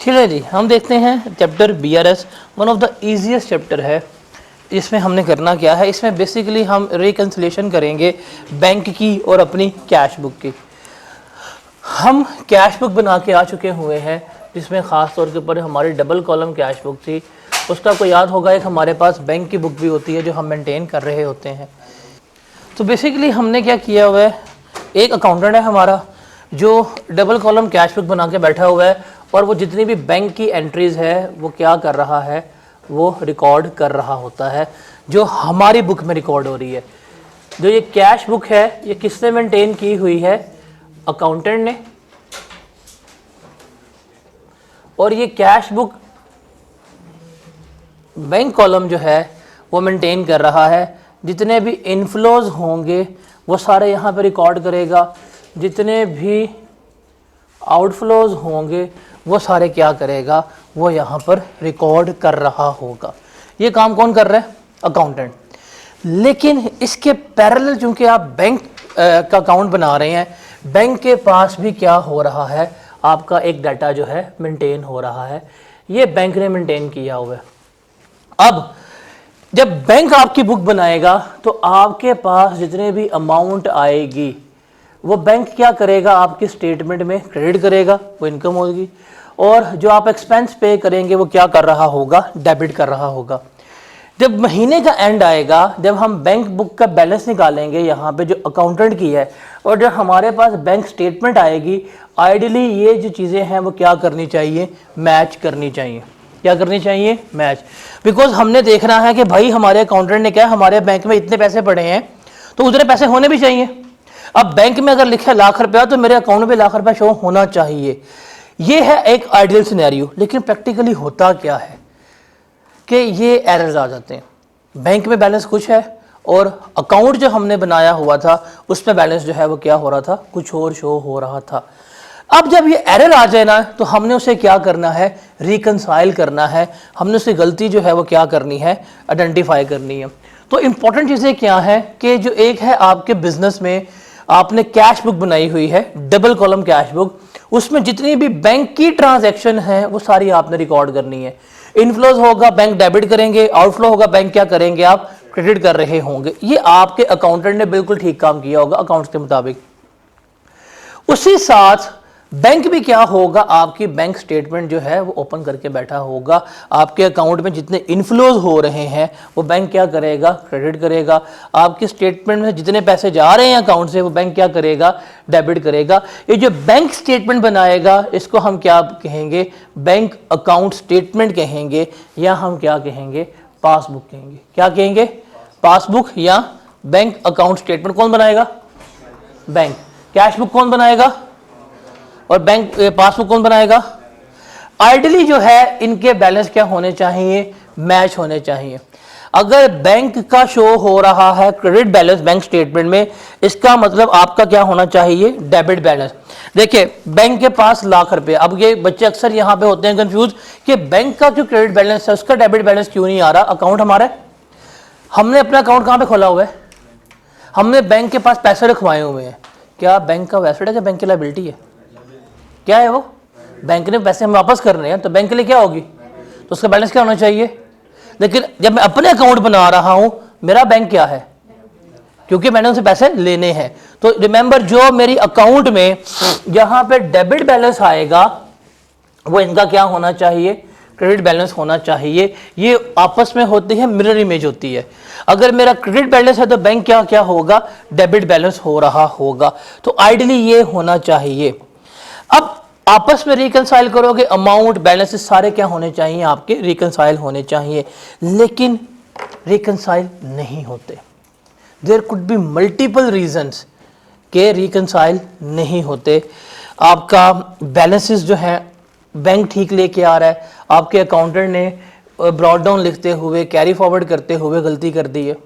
चलिए जी, हम देखते हैं chapter BRS। One of the easiest chapter है। इसमें हमने करना क्या है, इसमें बेसिकली हम रिकन्सिलेशन करेंगे बैंक की और अपनी कैश बुक की। हम कैश बुक बना के आ चुके हुए हैं, जिसमें ख़ास तौर के ऊपर हमारी डबल कॉलम कैश बुक थी। उसका आपको याद होगा, एक हमारे पास बैंक की बुक भी होती है जो हम मेंटेन कर रहे होते हैं। तो बेसिकली हमने क्या किया हुआ है, एक अकाउंटेंट है हमारा जो डबल कॉलम कैश बुक बना के बैठा हुआ है, और वो जितनी भी बैंक की एंट्रीज़ है वो क्या कर रहा है, वो रिकॉर्ड कर रहा होता है जो हमारी बुक में रिकॉर्ड हो रही है। जो ये कैश बुक है ये किसने मेंटेन की हुई है, अकाउंटेंट ने। और ये कैश बुक बैंक कॉलम जो है वो मेंटेन कर रहा है। जितने भी इनफ्लोज होंगे वो सारे यहाँ पे रिकॉर्ड करेगा, जितने भी आउटफ्लोज होंगे वो सारे क्या करेगा, वो यहाँ पर रिकॉर्ड कर रहा होगा। ये काम कौन कर रहा है, अकाउंटेंट। लेकिन इसके पैरेलल चूंकि आप बैंक का अकाउंट बना रहे हैं, बैंक के पास भी क्या हो रहा है, आपका एक डाटा जो है मेंटेन हो रहा है। ये बैंक ने मेंटेन किया हुआ है। अब जब बैंक आपकी बुक बनाएगा तो आपके पास जितने भी अमाउंट आएगी वो बैंक क्या करेगा, आपकी स्टेटमेंट में क्रेडिट करेगा, वो इनकम होगी। और जो आप एक्सपेंस पे करेंगे वो क्या कर रहा होगा, डेबिट कर रहा होगा। जब महीने का एंड आएगा, जब हम बैंक बुक का बैलेंस निकालेंगे यहाँ पे जो अकाउंटेंट की है, और जब हमारे पास बैंक स्टेटमेंट आएगी, आइडियली ये जो चीज़ें हैं वो क्या करनी चाहिए, मैच करनी चाहिए। क्या करनी चाहिए, मैच। बिकॉज हमने देखना है कि भाई हमारे अकाउंटेंट ने क्या, हमारे बैंक में इतने पैसे पड़े हैं तो उतने पैसे होने भी चाहिए। अब बैंक में अगर लिखा है लाख रुपया तो मेरे अकाउंट में लाख रुपया शो होना चाहिए। ये है एक आइडियल सिनेरियो। लेकिन प्रैक्टिकली होता क्या है कि ये एरर्स आ जाते हैं। बैंक में बैलेंस कुछ है और अकाउंट जो हमने बनाया हुआ था उसमें बैलेंस जो है वो क्या हो रहा था, कुछ और शो हो रहा था। अब जब ये एरर आ जाए ना, तो हमने उसे क्या करना है, रिकंसाइल करना है। हमने उसकी गलती जो है वो क्या करनी है, आइडेंटिफाई करनी है। तो इंपॉर्टेंट चीज़ें क्या है कि जो एक है आपके बिजनेस में आपने कैश बुक बनाई हुई है, डबल कॉलम कैश बुक, उसमें जितनी भी बैंक की ट्रांजैक्शन है वो सारी आपने रिकॉर्ड करनी है। इनफ्लोज होगा बैंक डेबिट करेंगे, आउटफ्लो होगा बैंक क्या करेंगे, आप क्रेडिट कर रहे होंगे। ये आपके अकाउंटेंट ने बिल्कुल ठीक काम किया होगा अकाउंट्स के मुताबिक। उसी साथ बैंक भी क्या होगा, आपकी बैंक स्टेटमेंट जो है वो ओपन करके बैठा होगा। आपके अकाउंट में जितने इनफ्लोज हो रहे हैं वो बैंक क्या करेगा, क्रेडिट करेगा। आपकी स्टेटमेंट में जितने पैसे जा रहे हैं अकाउंट से वो बैंक क्या करेगा, डेबिट करेगा। ये जो बैंक स्टेटमेंट बनाएगा इसको हम क्या कहेंगे, बैंक अकाउंट स्टेटमेंट कहेंगे, या हम क्या कहेंगे, पासबुक कहेंगे। क्या कहेंगे, पासबुक या बैंक अकाउंट स्टेटमेंट। कौन बनाएगा, बैंक। कैश बुक कौन बनाएगा, और बैंक पासबुक कौन बनाएगा। आइडियली जो है इनके बैलेंस क्या होने चाहिए, मैच होने चाहिए। अगर बैंक का शो हो रहा है क्रेडिट बैलेंस बैंक स्टेटमेंट में, इसका मतलब आपका क्या होना चाहिए, डेबिट बैलेंस। देखिए बैंक के पास लाख रुपए। अब ये बच्चे अक्सर यहाँ पे होते हैं कंफ्यूज कि बैंक का जो क्रेडिट बैलेंस है उसका डेबिट बैलेंस क्यों नहीं आ रहा। अकाउंट हमारा, हमने अपना अकाउंट कहाँ पे खोला हुआ है, हमने बैंक के पास पैसे रखवाए हुए हैं। क्या बैंक का एसेट है, क्या बैंक की लायबिलिटी है, क्या है वो, बैंक ने पैसे हम वापस कर रहे हैं तो बैंक के लिए क्या होगी, तो उसका बैलेंस क्या होना चाहिए। लेकिन जब मैं अपने अकाउंट बना रहा हूं, मेरा बैंक क्या है, क्योंकि मैंने उनसे पैसे लेने हैं। तो रिमेंबर, जो मेरी अकाउंट में जहां पे डेबिट बैलेंस आएगा वो इनका क्या होना चाहिए, क्रेडिट बैलेंस होना चाहिए। ये आपस में होती है, मिरर इमेज होती है। अगर मेरा क्रेडिट बैलेंस है तो बैंक क्या क्या होगा, डेबिट बैलेंस हो रहा होगा। तो आइडियली ये होना चाहिए। अब आपस में रिकंसाइल करोगे, अमाउंट बैलेंसेस सारे क्या होने चाहिए, आपके रिकंसाइल होने चाहिए। लेकिन रिकंसाइल नहीं होते। There could be multiple reasons के रिकंसाइल नहीं होते। आपका बैलेंसेस जो है बैंक ठीक लेके आ रहा है, आपके अकाउंटेंट ने ब्रॉड डाउन लिखते हुए, कैरी फॉरवर्ड करते हुए गलती कर दी है।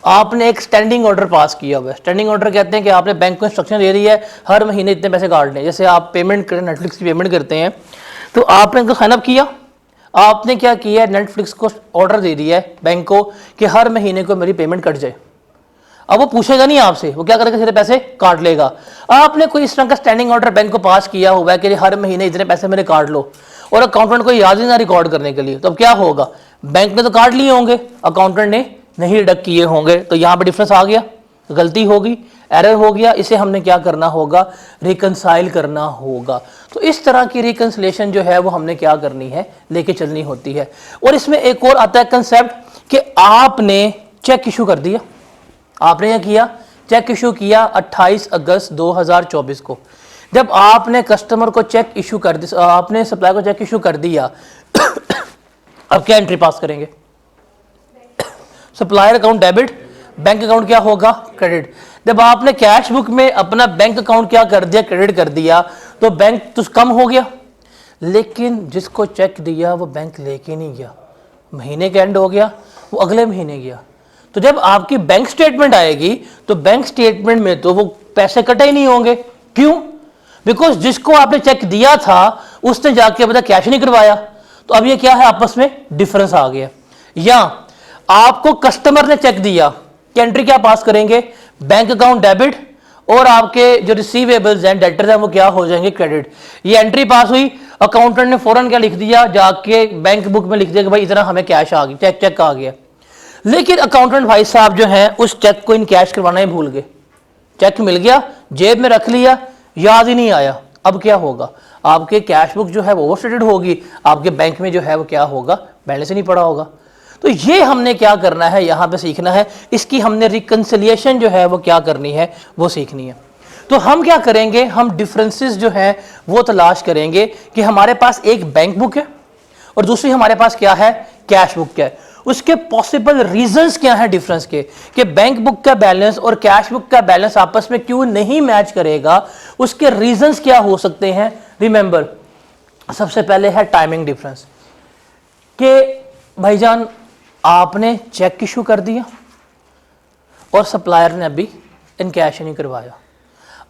आपने एक स्टैंडिंग ऑर्डर पास किया हुआ है। स्टैंडिंग ऑर्डर कहते हैं कि आपने बैंक को इंस्ट्रक्शन दे दी है हर महीने इतने पैसे काट लें। जैसे आप पेमेंट करें, नेटफ्लिक्स की पेमेंट करते हैं, तो आपने इनको साइनअप किया। आपने क्या किया, नेटफ्लिक्स को ऑर्डर दे दिया है बैंक को कि हर महीने को मेरी पेमेंट कट जाए। अब वो पूछेगा नहीं आपसे, वो क्या करेगा, सीधे पैसे काट लेगा। आपने कोई इस तरह का स्टैंडिंग ऑर्डर बैंक को पास किया हुआ है कि हर महीने इतने पैसे मेरे काट लो, और अकाउंटेंट को याद ही ना रिकॉर्ड करने के लिए, तो अब क्या होगा, बैंक ने तो काट लिए होंगे, अकाउंटेंट ने नहीं डिडक्ट किए होंगे, तो यहाँ पे डिफरेंस आ गया, गलती होगी, एरर हो गया, इसे हमने क्या करना होगा, रिकंसाइल करना होगा। तो इस तरह की रिकंसिलेशन जो है वो हमने क्या करनी है, लेके चलनी होती है। और इसमें एक और आता है कंसेप्ट कि आपने चेक इशू कर दिया, आपने क्या किया, चेक इशू किया 28 अगस्त 2024 को। जब आपने कस्टमर को चेक इशू कर दिया, आपने सप्लायर को चेक इशू कर दिया, अब क्या एंट्री पास करेंगे, supplier account debit, bank account क्या होगा, क्रेडिट। जब आपने कैश बुक में अपना बैंक अकाउंट क्या कर दिया, क्रेडिट कर दिया, तो बैंक तो कम हो गया, लेकिन जिसको चेक दिया वो बैंक लेके नहीं गया, महीने का एंड हो गया, वो अगले महीने गया। तो जब आपकी बैंक स्टेटमेंट आएगी तो बैंक स्टेटमेंट में तो वो पैसे कटे ही नहीं होंगे, क्यों, बिकॉज जिसको आपने चेक दिया था उसने जाके पता कैश नहीं करवाया, तो अब ये क्या है, आपस में डिफरेंस आ गया। या आपको कस्टमर ने चेक दिया कि एंट्री क्या पास करेंगे, बैंक अकाउंट डेबिट, और आपके जो रिसीवेबल्स हैं, डेटर्स हैं, वो क्या हो जाएंगे, क्रेडिट। ये एंट्री पास हुई, अकाउंटेंट ने फौरन क्या लिख दिया, जाके बैंक बुक में लिख दिया कि भाई इतना हमें कैश आ गया, चेक आ गया। लेकिन अकाउंटेंट भाई साहब जो हैं उस चेक को इन कैश करवाना ही भूल गए, चेक मिल गया, जेब में रख लिया, याद ही नहीं आया। अब क्या होगा, आपके कैश बुक जो है वो ओवरस्टेटेड होगी, आपके बैंक में जो है वो क्या होगा, बैलेंस ही नहीं पड़ा होगा। तो ये हमने क्या करना है, यहाँ पे सीखना है, इसकी हमने रिकंसिलिएशन जो है वो क्या करनी है, वो सीखनी है। तो हम क्या करेंगे, हम डिफरेंसेस जो है वो तलाश करेंगे कि हमारे पास एक बैंक बुक है और दूसरी हमारे पास क्या है, कैश बुक है। उसके पॉसिबल रीजंस क्या है डिफरेंस के, कि बैंक बुक का बैलेंस और कैश बुक का बैलेंस आपस में क्यों नहीं मैच करेगा, उसके रीजंस क्या हो सकते हैं। रिमेंबर, सबसे पहले है टाइमिंग डिफरेंस, कि भाईजान आपने चेक इशू कर दिया और सप्लायर ने अभी इनकैश नहीं करवाया,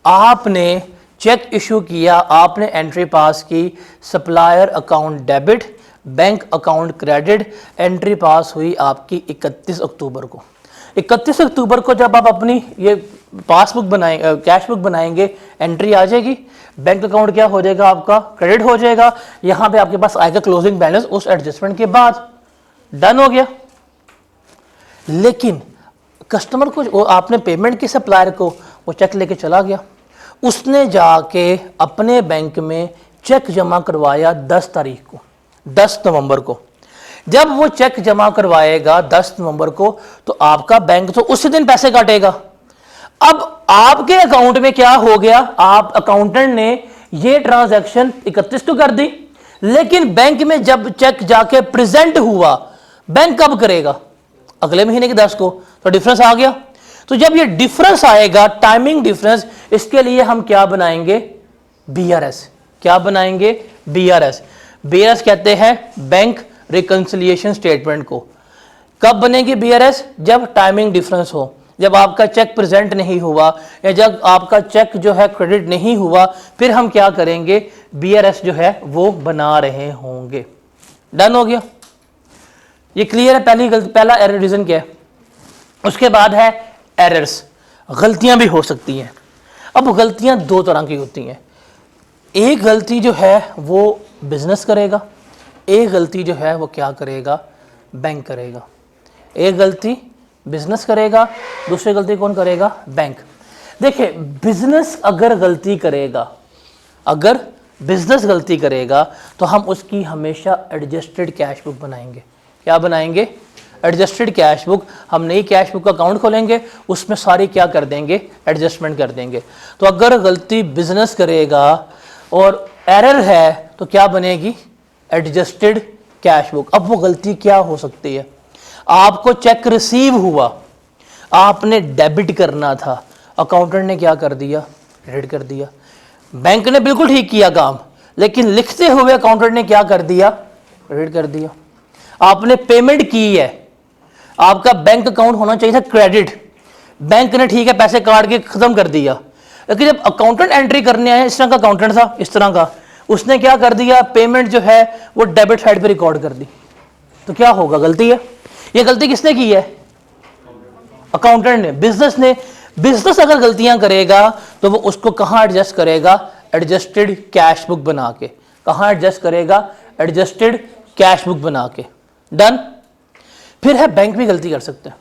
आपने चेक इशू किया, आपने एंट्री पास की, supplier account debit, bank account credit, entry पास हुई आपकी 31 अक्टूबर को। 31 अक्टूबर को जब आप अपनी ये पासबुक बनाएंगे, कैश बुक बनाएंगे, एंट्री आ जाएगी, बैंक अकाउंट क्या हो जाएगा, आपका क्रेडिट हो जाएगा, यहाँ पे आपके पास आएगा क्लोजिंग बैलेंस उस एडजस्टमेंट के बाद, डन हो गया। लेकिन कस्टमर को आपने पेमेंट की सप्लायर को, वो चेक लेके चला गया, उसने जाके अपने बैंक में चेक जमा करवाया 10 तारीख को, 10 नवंबर को। जब वो चेक जमा करवाएगा 10 नवंबर को, तो आपका बैंक तो उसी दिन पैसे काटेगा। अब आपके अकाउंट में क्या हो गया, आप अकाउंटेंट ने ये ट्रांजैक्शन 31 को कर दी, लेकिन बैंक में जब चेक जाके प्रेजेंट हुआ, बैंक कब करेगा, अगले महीने के 10 को, तो डिफरेंस आ गया। तो जब ये डिफरेंस आएगा, टाइमिंग डिफरेंस, इसके लिए हम क्या बनाएंगे, बीआरएस। क्या बनाएंगे, बीआरएस। बीआरएस कहते हैं बैंक रिकंसिलिएशन स्टेटमेंट को। कब बनेगी बीआरएस, जब टाइमिंग डिफरेंस हो, जब आपका चेक प्रेजेंट नहीं हुआ या जब आपका चेक जो है क्रेडिट नहीं हुआ, फिर हम क्या करेंगे, बीआरएस जो है वो बना रहे होंगे। डन हो गया, ये क्लियर है। पहला एरर रीजन क्या है। उसके बाद है एरर्स, गलतियां भी हो सकती हैं। अब गलतियां दो तरह की होती हैं, एक गलती जो है वो बिजनेस करेगा, एक गलती जो है वो क्या करेगा, बैंक करेगा। एक गलती बिजनेस करेगा, दूसरी गलती कौन करेगा, बैंक। देखिए, बिजनेस अगर गलती करेगा, अगर बिजनेस गलती करेगा तो हम उसकी हमेशा एडजस्टेड कैश बुक बनाएंगे। क्या बनाएंगे, एडजस्टेड कैश बुक। हम नई कैश बुक का अकाउंट खोलेंगे, उसमें सारी क्या कर देंगे, एडजस्टमेंट कर देंगे। तो अगर गलती बिजनेस करेगा और एरर है तो क्या बनेगी, एडजस्टेड कैश बुक। अब वो गलती क्या हो सकती है, आपको चेक रिसीव हुआ, आपने डेबिट करना था, अकाउंटेंट ने क्या कर दिया, क्रेडिट कर दिया। बैंक ने बिल्कुल ठीक किया काम, लेकिन लिखते हुए अकाउंटेंट ने क्या कर दिया, क्रेडिट कर दिया। आपने पेमेंट की है, आपका बैंक अकाउंट होना चाहिए था क्रेडिट, बैंक ने ठीक है पैसे काट के खत्म कर दिया। लेकिन जब अकाउंटेंट एंट्री करने आए, इस तरह का अकाउंटेंट था, इस तरह का, उसने क्या कर दिया, पेमेंट जो है वो डेबिट साइड पे रिकॉर्ड कर दी। तो क्या होगा, गलती है। ये गलती किसने की है, अकाउंटेंट ने, बिजनेस ने। बिजनेस अगर गलतियां करेगा तो वो उसको कहां एडजस्ट करेगा, एडजस्टेड कैश बुक बना के। कहां एडजस्ट करेगा, एडजस्टेड कैश बुक बना के। डन। फिर है बैंक भी गलती कर सकते हैं,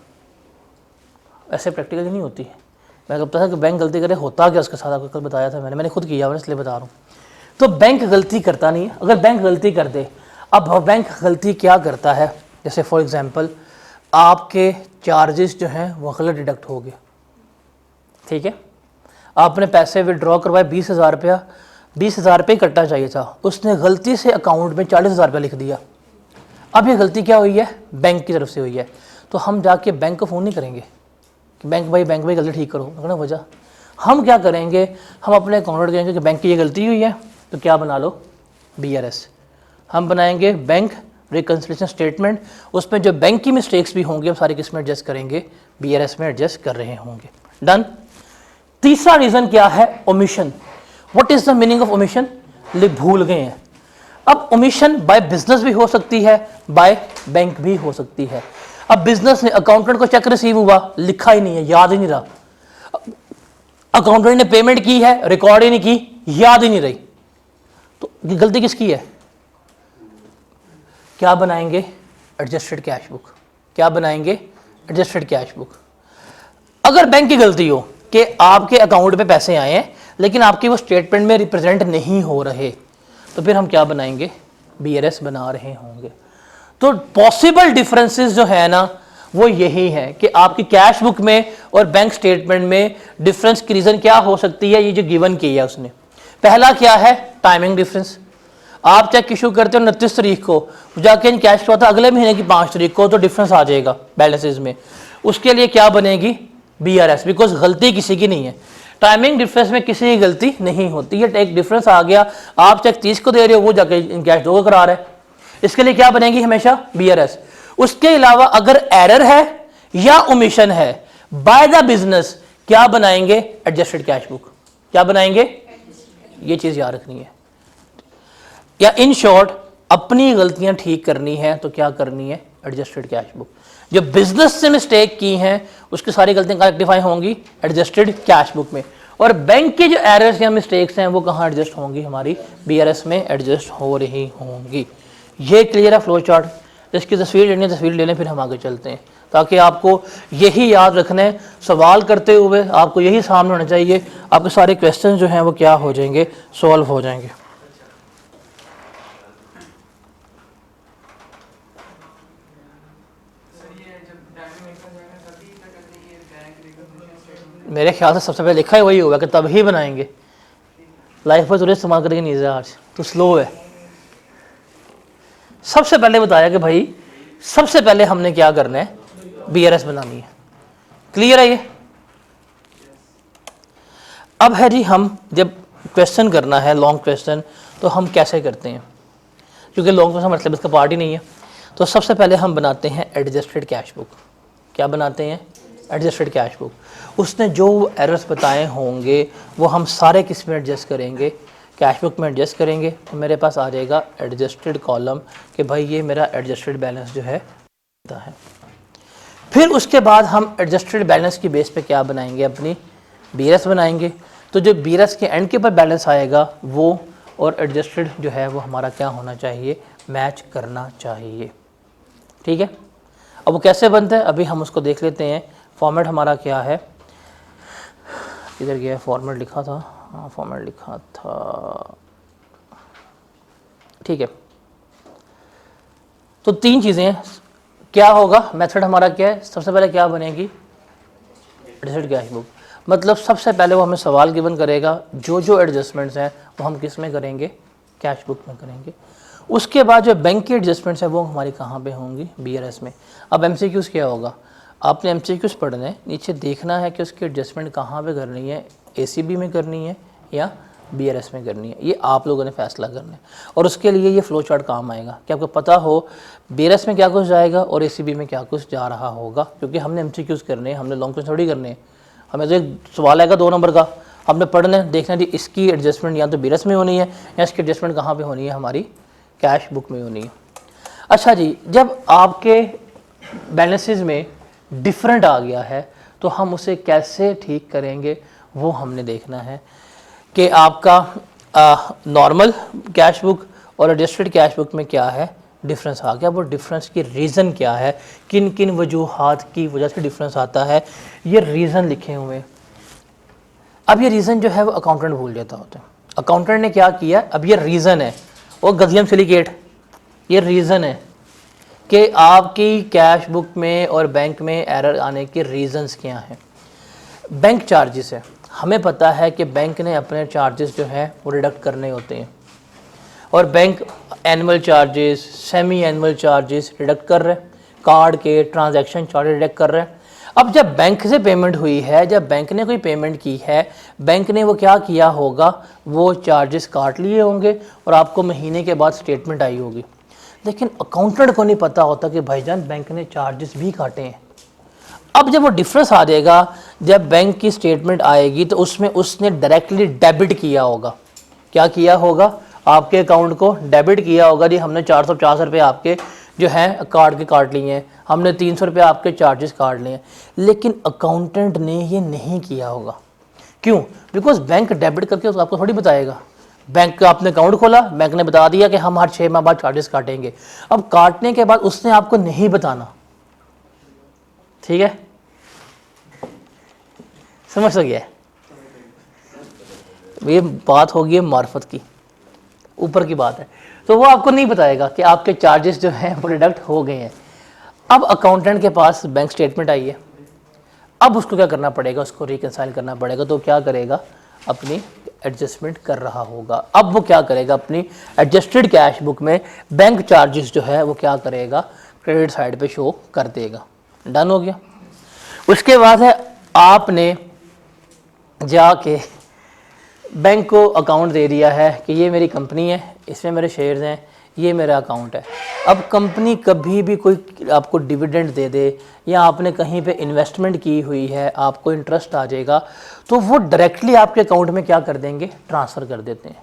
ऐसे प्रैक्टिकली नहीं होती है। मैं कहता था कि बैंक गलती करे, होता क्या उसके साथ, आपको कल बताया था मैंने खुद किया हुआ, इसलिए बता रहा हूँ। तो बैंक गलती करता नहीं है। अगर बैंक गलती कर दे, अब बैंक गलती क्या करता है, जैसे फॉर एग्जांपल आपके चार्जेस जो हैं वो गलत डिडक्ट हो गए, ठीक है, आपने पैसे विड्रॉ करवाए 20,000 रुपया, 20,000 रुपये कटना चाहिए था, उसने गलती से अकाउंट में 40,000 रुपया लिख दिया। अब ये गलती क्या हुई है, बैंक की तरफ से हुई है। तो हम जाके बैंक को फ़ोन नहीं करेंगे कि बैंक भाई गलती ठीक करो, ना वजह। हम क्या करेंगे, हम अपने अकाउंट कहेंगे कि बैंक की ये गलती हुई है, तो क्या बना लो, BRS। हम बनाएंगे बैंक रिकन्सिलिएशन स्टेटमेंट, उसमें जो बैंक की मिस्टेक्स भी होंगी हम सारी किस में एडजस्ट करेंगे, BRS में एडजस्ट कर रहे होंगे। डन। तीसरा रीज़न क्या है, omission. What is the meaning of omission, भूल गए हैं। अब ओमिशन बाय बिजनेस भी हो सकती है, बाय बैंक भी हो सकती है। अब बिजनेस ने अकाउंटेंट को चेक रिसीव हुआ, लिखा ही नहीं है, याद ही नहीं रहा, अकाउंटेंट ने पेमेंट की है, रिकॉर्ड ही नहीं की, याद ही नहीं रही, तो ये गलती किसकी है, क्या बनाएंगे, एडजस्टेड कैश बुक। क्या बनाएंगे, एडजस्टेड कैश बुक। अगर बैंक की गलती हो कि आपके अकाउंट पे पैसे आए हैं लेकिन आपकी वो स्टेटमेंट में रिप्रेजेंट नहीं हो रहे, तो फिर हम क्या बनाएंगे, BRS बना रहे होंगे। तो पॉसिबल डिफरेंसेस जो है ना वो यही है कि आपकी कैश बुक में और बैंक स्टेटमेंट में डिफरेंस की रीज़न क्या हो सकती है, ये जो गिवन की है उसने। पहला क्या है, टाइमिंग डिफरेंस। आप चेक इशू करते हो 29 तारीख को, जाके इन कैश हुआ था अगले महीने की 5 तारीख को, तो डिफरेंस आ जाएगा बैलेंसेज में। उसके लिए क्या बनेगी, BRS, बिकॉज गलती किसी की नहीं है। टाइमिंग डिफरेंस में किसी की गलती नहीं होती है। एक डिफरेंस आ गया, आप चेक 30 को दे रहे हो, वो जाके इन कैश 2 को करा रहा है, इसके लिए क्या बनेगी हमेशा, BRS। उसके अलावा अगर एरर है या ओमिशन है बाय द बिजनेस, क्या बनाएंगे, एडजस्टेड कैश बुक। क्या बनाएंगे, ये चीज याद रखनी है। या इन शॉर्ट अपनी गलतियां ठीक करनी है तो क्या करनी है, एडजस्टेड कैश बुक। जो बिजनेस से मिस्टेक की हैं उसकी सारी गलतियां कहाँ रेक्टिफाई होंगी, एडजस्टेड कैश बुक में। और बैंक की जो एरर्स या मिस्टेक्स हैं वो कहाँ एडजस्ट होंगी, हमारी BRS में एडजस्ट हो रही होंगी। ये क्लियर है फ्लो चार्ट। इसकी तस्वीर लेनी है, तस्वीर ले लें, फिर हम आगे चलते हैं, ताकि आपको यही याद रखना है। सवाल करते हुए आपको यही सामने होना चाहिए, आपके सारे क्वेश्चन जो हैं वो क्या हो जाएंगे, सॉल्व हो जाएंगे। मेरे ख्याल से सबसे पहले लिखा ही वही होगा कि तब ही बनाएंगे। लाइफ पर तुझे इस्तेमाल करेंगे नहीं, आज तो स्लो है। सबसे पहले बताया कि भाई सबसे पहले हमने क्या करना है, BRS बनानी है। क्लियर है ये। अब है जी, हम जब क्वेश्चन करना है लॉन्ग क्वेश्चन तो हम कैसे करते हैं, क्योंकि लॉन्ग क्वेश्चन मतलब इसका पार्ट ही नहीं है। तो सबसे पहले हम बनाते हैं एडजस्टेड कैश बुक। क्या बनाते हैं, एडजस्टेड कैश बुक। उसने जो एरर्स बताए होंगे वो हम सारे किस में एडजस्ट करेंगे, कैश बुक में एडजस्ट करेंगे। तो मेरे पास आ जाएगा एडजस्टेड कॉलम कि भाई ये मेरा एडजस्टेड बैलेंस जो है। फिर उसके बाद हम एडजस्टेड बैलेंस की बेस पे क्या बनाएंगे, अपनी BRS बनाएंगे। तो जो BRS के एंड के ऊपर बैलेंस आएगा वो और एडजस्टेड जो है वो हमारा क्या होना चाहिए, मैच करना चाहिए। ठीक है। अब वो कैसे बनता है अभी हम उसको देख लेते हैं। फॉर्मेट हमारा क्या है, किधर गया फॉर्मेट, लिखा था, हाँ फॉर्मेट लिखा था, ठीक है। तो 3 चीज़ें क्या होगा, मेथड हमारा क्या है, सबसे पहले क्या बनेगी, एडजस्टेड कैश बुक। मतलब सबसे पहले वो हमें सवाल गिवन करेगा, जो जो एडजस्टमेंट्स हैं वो हम किस में करेंगे, कैश बुक में करेंगे। उसके बाद जो बैंक की एडजस्टमेंट्स हैं वो हमारी कहाँ पे होंगी, BRS में। अब MCQs क्या होगा, आपने MCQs पढ़ने हैं, नीचे देखना है कि उसकी एडजस्टमेंट कहाँ पे करनी है, ACB में करनी है या BRS में करनी है, ये आप लोगों ने फैसला करना है। और उसके लिए ये फ्लो चार्ट काम आएगा कि आपको पता हो BRS में क्या कुछ जाएगा और ACB में क्या कुछ जा रहा होगा, क्योंकि हमने MCQs करने हैं, हमने लॉन्ग क्वेश्चन थोड़ी करने हैं। हमें तो एक सवाल आएगा 2 नंबर का, हमने पढ़ना है, देखना है इसकी एडजस्टमेंट या तो BRS में होनी है या इसकी एडजस्टमेंट कहाँ पर होनी है, हमारी कैश बुक में होनी है। अच्छा जी, जब आपके बैलेंसेस में डिफरेंट आ गया है तो हम उसे कैसे ठीक करेंगे वो हमने देखना है कि आपका नॉर्मल कैश बुक और एडजस्टेड कैश बुक में क्या है, डिफरेंस आ गया। वो डिफरेंस की रीज़न क्या है, किन किन वजूहात की वजह से डिफरेंस आता है, ये रीज़न लिखे हुए हैं। अब ये रीज़न जो है वो अकाउंटेंट भूल जाता होता है। अकाउंटेंट ने क्या किया, अब ये रीज़न है, वो गज़ियम सिलिकेट, ये रीज़न है कि आपकी कैश बुक में और बैंक में एरर आने के रीज़न्स क्या हैं। बैंक चार्जेस है, हमें पता है कि बैंक ने अपने चार्जेस जो हैं वो रिडक्ट करने होते हैं, और bank annual charges, semi annual charges redact कर रहे हैं, कार्ड के ट्रांजैक्शन चार्जेस रिडक्ट कर रहे हैं। अब जब बैंक से पेमेंट हुई है, जब बैंक ने कोई पेमेंट की है, बैंक ने वो क्या किया होगा, वो चार्जेस काट लिए होंगे और आपको महीने के बाद स्टेटमेंट आई होगी। लेकिन अकाउंटेंट को नहीं पता होता कि भाईजान बैंक ने चार्जेस भी काटे हैं। अब जब वो डिफरेंस आ जाएगा, जब बैंक की स्टेटमेंट आएगी तो उसमें उसने डायरेक्टली डेबिट किया होगा। क्या किया होगा, आपके अकाउंट को डेबिट किया होगा, जी हमने 450 रुपये आपके जो हैं कार्ड के काट लिए हैं, हमने 300 रुपये आपके चार्जेस काट लिए हैं। लेकिन अकाउंटेंट ने ये नहीं किया होगा। क्यों? बिकॉज बैंक डेबिट करके उसको आपको थोड़ी बताएगा। बैंक का आपने अकाउंट खोला, बैंक ने बता दिया कि हम हर 6 माह बाद चार्जेस काटेंगे। अब काटने के बाद उसने आपको नहीं बताना, ठीक है, समझ सक गया? ये बात होगी मार्फत की, ऊपर की बात है। तो वो आपको नहीं बताएगा कि आपके चार्जेस जो हैं वो डिडक्ट हो गए हैं। अब अकाउंटेंट के पास बैंक स्टेटमेंट आई है, अब उसको क्या करना पड़ेगा, उसको रिकंसाइल करना पड़ेगा। तो क्या करेगा, अपनी एडजस्टमेंट कर रहा होगा। अब वो क्या करेगा, अपनी एडजस्टेड कैश बुक में बैंक चार्जेस जो है वो क्या करेगा, क्रेडिट साइड पे शो कर देगा। डन हो गया। उसके बाद है, आपने जाके बैंक को अकाउंट दे दिया है कि ये मेरी कंपनी है, इसमें मेरे शेयर्स हैं, ये मेरा अकाउंट है। अब कंपनी कभी भी कोई आपको डिविडेंड दे दे, या आपने कहीं पे इन्वेस्टमेंट की हुई है, आपको इंटरेस्ट आ जाएगा, तो वो डायरेक्टली आपके अकाउंट में क्या कर देंगे, ट्रांसफ़र कर देते हैं।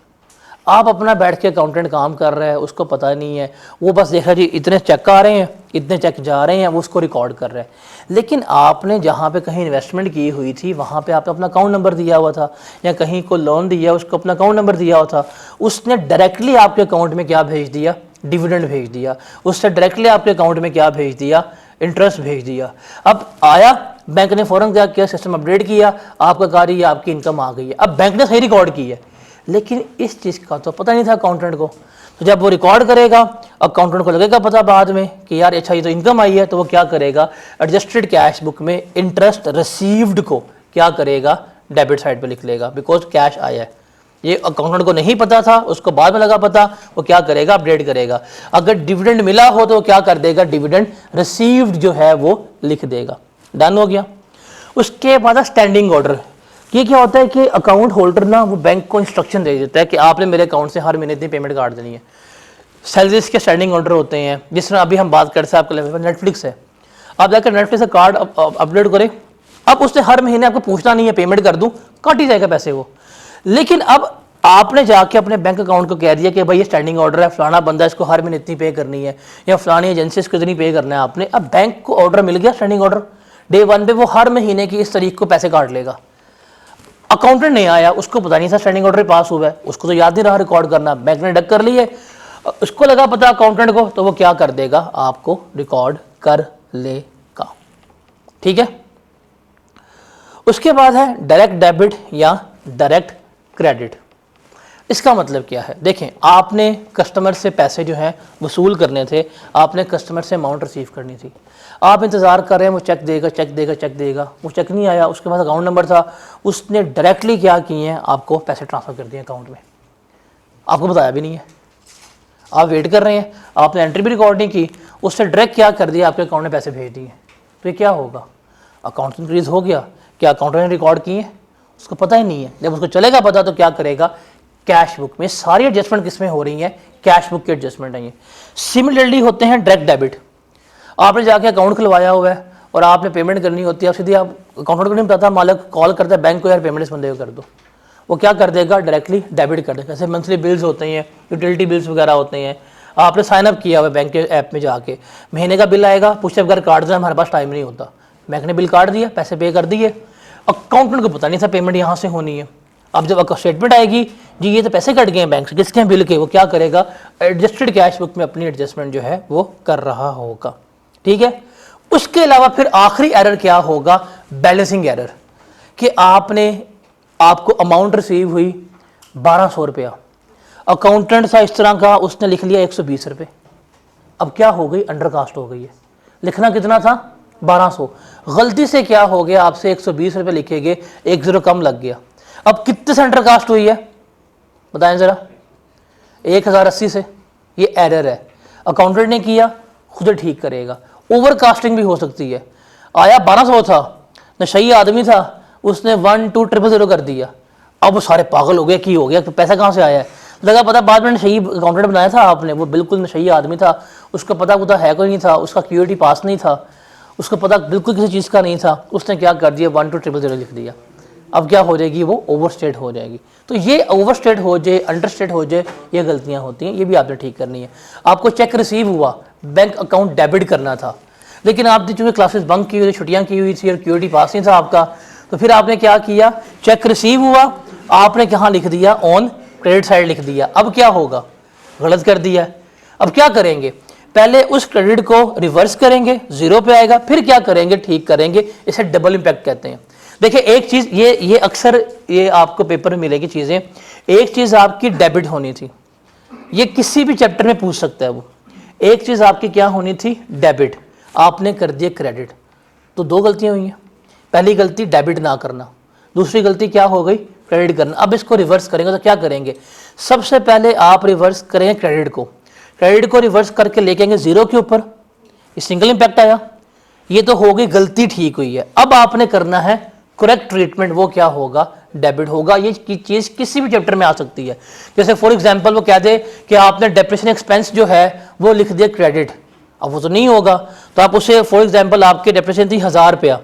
आप अपना बैठ के अकाउंटेंट काम कर रहा है, उसको पता नहीं है, वो बस देखा जी इतने चेक आ रहे हैं, इतने चेक जा रहे हैं, वो उसको रिकॉर्ड कर रहा है। लेकिन आपने जहाँ पे कहीं इन्वेस्टमेंट की हुई थी, वहाँ पे आपने अपना अकाउंट नंबर दिया हुआ था, या कहीं को लोन दिया उसको अपना अकाउंट नंबर दिया हुआ था, उसने डायरेक्टली आपके अकाउंट में क्या भेज दिया, डिविडेंड भेज दिया। उससे डायरेक्टली आपके अकाउंट में क्या भेज दिया, इंटरेस्ट भेज दिया। अब आया, बैंक ने फ़ौरन क्या किया, सिस्टम अपडेट किया, आपका कार्य ये आपकी इनकम आ गई है। अब बैंक ने सही रिकॉर्ड की है, लेकिन इस चीज़ का तो पता नहीं था अकाउंटेंट को। तो जब वो रिकॉर्ड करेगा, अकाउंटेंट को लगेगा पता बाद में कि यार अच्छा ये तो इनकम आई है, तो वो क्या करेगा, एडजस्टेड कैश बुक में इंटरेस्ट रिसीव्ड को क्या करेगा, डेबिट साइड पे लिख लेगा, बिकॉज कैश आया है। ये अकाउंटेंट को नहीं पता था, उसको बाद में लगा पता, वो क्या करेगा, अपडेट करेगा। अगर डिविडेंड मिला हो तो क्या कर देगा, डिविडेंड रिसीव्ड जो है वो लिख देगा। डन हो गया। उसके बाद स्टैंडिंग ऑर्डर। ये क्या होता है कि अकाउंट होल्डर ना वो बैंक को इंस्ट्रक्शन दे देता है कि आपने मेरे अकाउंट से हर महीने इतनी पेमेंट काट देनी है। सैलरीज के स्टैंडिंग ऑर्डर होते हैं, जिस तरह अभी हम बात करते हैं, आपके लेवल पर नेटफ्लिक्स है, आप जाकर नेटफ्लिक्स से कार्ड अपलोड करें। अब उससे हर महीने आपको पूछना नहीं है, पेमेंट कर दूं, काट ही जाएगा पैसे वो। लेकिन अब आपने जाके अपने बैंक अकाउंट को कह दिया कि भाई ये स्टैंडिंग ऑर्डर है, फलाना बंदा इसको हर महीने इतनी पे करनी है, या फलानी एजेंसी इसको इतनी पे करना है आपने। अब बैंक को ऑर्डर मिल गया, स्टैंडिंग ऑर्डर, डे 1 पे वो हर महीने की इस तारीख को पैसे काट लेगा। अकाउंटेंट नहीं आया, उसको पता नहीं था स्टैंडिंग ऑर्डर पास हुआ है, उसको तो याद नहीं रहा रिकॉर्ड करना, बैंक ने डक कर ली है, उसको लगा पता अकाउंटेंट को, तो वो क्या कर देगा, आपको रिकॉर्ड कर लेगा। ठीक है। उसके बाद है डायरेक्ट डेबिट या डायरेक्ट क्रेडिट। इसका मतलब क्या है, देखें, आपने कस्टमर से पैसे जो हैं वसूल करने थे, आपने कस्टमर से अमाउंट रिसीव करनी थी, आप इंतज़ार कर रहे हैं वो चेक देगा, चेक देगा, चेक देगा, वो चेक नहीं आया, उसके पास अकाउंट नंबर था, उसने डायरेक्टली क्या किए हैं, आपको पैसे ट्रांसफ़र कर दिए अकाउंट में, आपको बताया भी नहीं है, आप वेट कर रहे हैं, आपने एंट्री भी रिकॉर्ड नहीं की, उससे डायरेक्ट क्या कर दिया, आपके अकाउंट में पैसे भेज दिए। तो ये क्या होगा, अकाउंट इंक्रीज हो गया, क्या अकाउंटेंट ने रिकॉर्ड किए, उसको पता ही नहीं है। जब उसको चलेगा पता तो क्या करेगा, कैश बुक में सारी एडजस्टमेंट किसमें हो रही है, कैश बुक की एडजस्टमेंट है ये। सिमिलरली होते हैं डायरेक्ट डेबिट। आपने जाके अकाउंट खुलवाया हुआ है और आपने पेमेंट करनी होती है, अब सीधी आप अकाउंटेंट को नहीं बताता, मालिक कॉल करता है बैंक को, यार पेमेंट इस बंदे को कर दो, वो क्या कर देगा, डायरेक्टली डेबिट कर देगा। जैसे मंथली बिल्स होते हैं, यूटिलिटी बिल्स वगैरह होते हैं, आपने साइन अप किया हुआ है बैंक के ऐप में जाके, महीने का बिल आएगा, पूछते अगर काट दें, हमारे पास टाइम नहीं होता, बैंक ने बिल काट दिया, पैसे पे कर दिए, अकाउंटेंट को पता नहीं था पेमेंट यहाँ से होनी है, अब जब स्टेटमेंट आएगी जी ये तो पैसे कट गए हैं बैंक से, किसके बिल के, वो क्या करेगा, एडजस्टेड कैश बुक में अपनी एडजस्टमेंट जो है वो कर रहा होगा। ठीक है। उसके अलावा फिर आखिरी एरर क्या होगा, बैलेंसिंग एरर, कि आपको अमाउंट रिसीव हुई 1200 रुपया, अकाउंटेंट सा इस तरह का उसने लिख लिया 120 रुपये, अब क्या हो गई, अंडरकास्ट हो गई है। लिखना कितना था 1200, गलती से क्या हो गया, आपसे 120 रुपये लिखे गए, 1 जीरो कम लग गया, अब कितने से अंडरकास्ट हुई है बताएं जरा, 1080 से। ये एरर है, अकाउंटेंट ने किया, खुद ठीक करेगा। ओवर कास्टिंग भी हो सकती है, आया 1200 था, नशई आदमी था, उसने 1200 कर दिया, अब वो सारे पागल हो गए, की हो गया, पैसा कहाँ से आया है, लगा पता बाद में नशई अकाउंटेंट बनाया था आपने, वो बिल्कुल नशई आदमी था, उसको पता है कोई नहीं था, उसका क्यूरिटी पास नहीं था, उसको पता बिल्कुल किसी चीज़ का नहीं था, उसने क्या कर दिया 1200 लिख दिया। अब क्या हो जाएगी, वो ओवरस्टेट हो जाएगी। तो ये ओवरस्टेट हो जाए, अंडरस्टेट हो जाए, ये गलतियां होती हैं, ये भी आपने ठीक करनी है। आपको चेक रिसीव हुआ, बैंक अकाउंट डेबिट करना था, लेकिन आपने चूँकि क्लासेस बंक की हुई, छुट्टियां की हुई थी और क्यूरिटी पास नहीं था आपका, तो फिर आपने क्या किया, चेक रिसीव हुआ, आपने कहाँ लिख दिया, ऑन क्रेडिट साइड लिख दिया। अब क्या होगा, गलत कर दिया। अब क्या करेंगे, पहले उस क्रेडिट को रिवर्स करेंगे, जीरो पे आएगा, फिर क्या करेंगे, ठीक करेंगे। इसे डबल इम्पैक्ट कहते हैं। देखिए एक चीज, ये अक्सर ये आपको पेपर में मिलेगी चीजें, एक चीज आपकी डेबिट होनी थी, ये किसी भी चैप्टर में पूछ सकता है वो, एक चीज आपकी क्या होनी थी, डेबिट, आपने कर दिया क्रेडिट, तो दो गलतियां हुई हैं। पहली गलती डेबिट ना करना, दूसरी गलती क्या हो गई, क्रेडिट करना। अब इसको रिवर्स करेंगे तो क्या करेंगे, सबसे पहले आप रिवर्स करेंगे क्रेडिट को रिवर्स करके लेके आएंगे जीरो के ऊपर, ये सिंगल इंपैक्ट आया, ये तो हो गई गलती, ठीक हुई है। अब आपने करना है करेक्ट ट्रीटमेंट, वो क्या होगा, डेबिट होगा। ये चीज किसी भी चैप्टर में आ सकती है। जैसे फॉर एग्जांपल वो कह दे कि आपने डेप्रिसिएशन एक्सपेंस जो है वो लिख दिया क्रेडिट, अब वो तो नहीं होगा, तो आप उसे फॉर एग्जांपल आपकी डेप्रिसिएशन थी 1000 रुपया,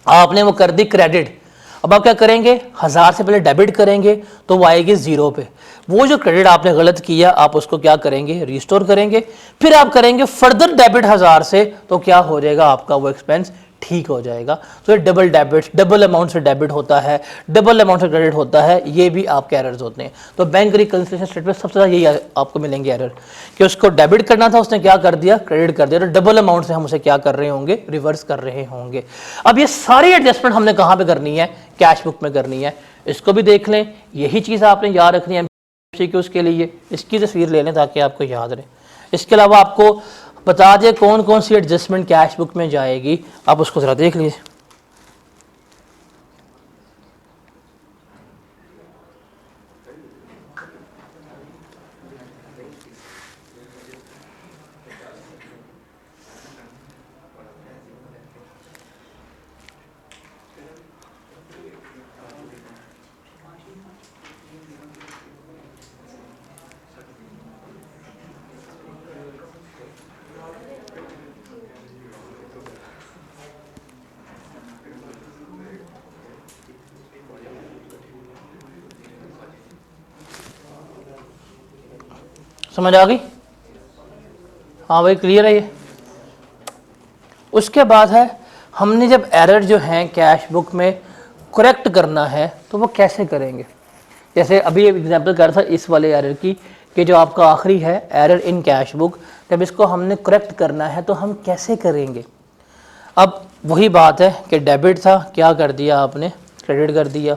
आपने वो कर दी क्रेडिट, अब आप क्या करेंगे, 1000 से पहले डेबिट करेंगे तो वो आएगी जीरो पे। वो जो क्रेडिट आपने गलत किया आप उसको क्या करेंगे, रिस्टोर करेंगे, फिर आप करेंगे फर्दर डेबिट 1000 से, तो क्या हो जाएगा, आपका वो एक्सपेंस ठीक हो जाएगा। तो ये डबल डेबिट, डबल अमाउंट से डेबिट होता है, डबल अमाउंट से क्रेडिट होता है, ये भी आपके एरर्स होते हैं। तो बैंक रिकंसिलिएशन स्टेटमेंट सबसे ज़्यादा यही आपको मिलेंगे एरर, कि उसको डेबिट करना था, उसने क्या कर दिया, क्रेडिट कर दिया, तो डबल अमाउंट से हम उसे क्या कर रहे होंगे, रिवर्स कर रहे होंगे। अब ये सारी एडजस्टमेंट हमने कहाँ पर करनी है, कैश बुक में करनी है। इसको भी देख लें, यही चीज़ आपने याद रखनी है MCQ के लिए, इसकी तस्वीर ले लें ताकि आपको याद रहे। इसके अलावा आपको बता दें कौन कौन सी एडजस्टमेंट कैश बुक में जाएगी, आप उसको ज़रा देख लीजिए। समझ आ गई, हाँ भाई क्लियर है ये। उसके बाद है, हमने जब एरर जो हैं कैश बुक में करेक्ट करना है तो वो कैसे करेंगे। जैसे अभी एग्जांपल कर था इस वाले एरर की, कि जो आपका आखिरी है एरर इन कैश बुक, जब इसको हमने करेक्ट करना है तो हम कैसे करेंगे। अब वही बात है कि डेबिट था, क्या कर दिया आपने, क्रेडिट कर दिया,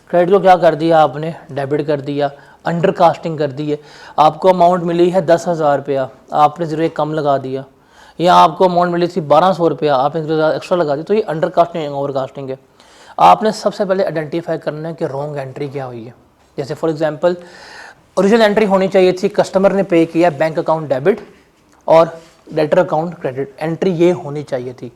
क्रेडिट को क्या कर दिया आपने, डेबिट कर दिया, अंडर कास्टिंग कर दी है। आपको अमाउंट मिली है 10,000 रुपया, आपने ज़रूर कम लगा दिया, या आपको अमाउंट मिली थी 1200 रुपया, आपने ज़रूर एक्स्ट्रा लगा दिया, तो ये अंडर कास्टिंग ओवर कास्टिंग है। आपने सबसे पहले आइडेंटिफाई करना है कि रॉन्ग एंट्री क्या हुई है। जैसे फॉर एग्जांपल ओरिजिनल एंट्री होनी चाहिए थी, कस्टमर ने पे किया बैंक अकाउंट डेबिट और डेटर अकाउंट क्रेडिट, एंट्री ये होनी चाहिए थी।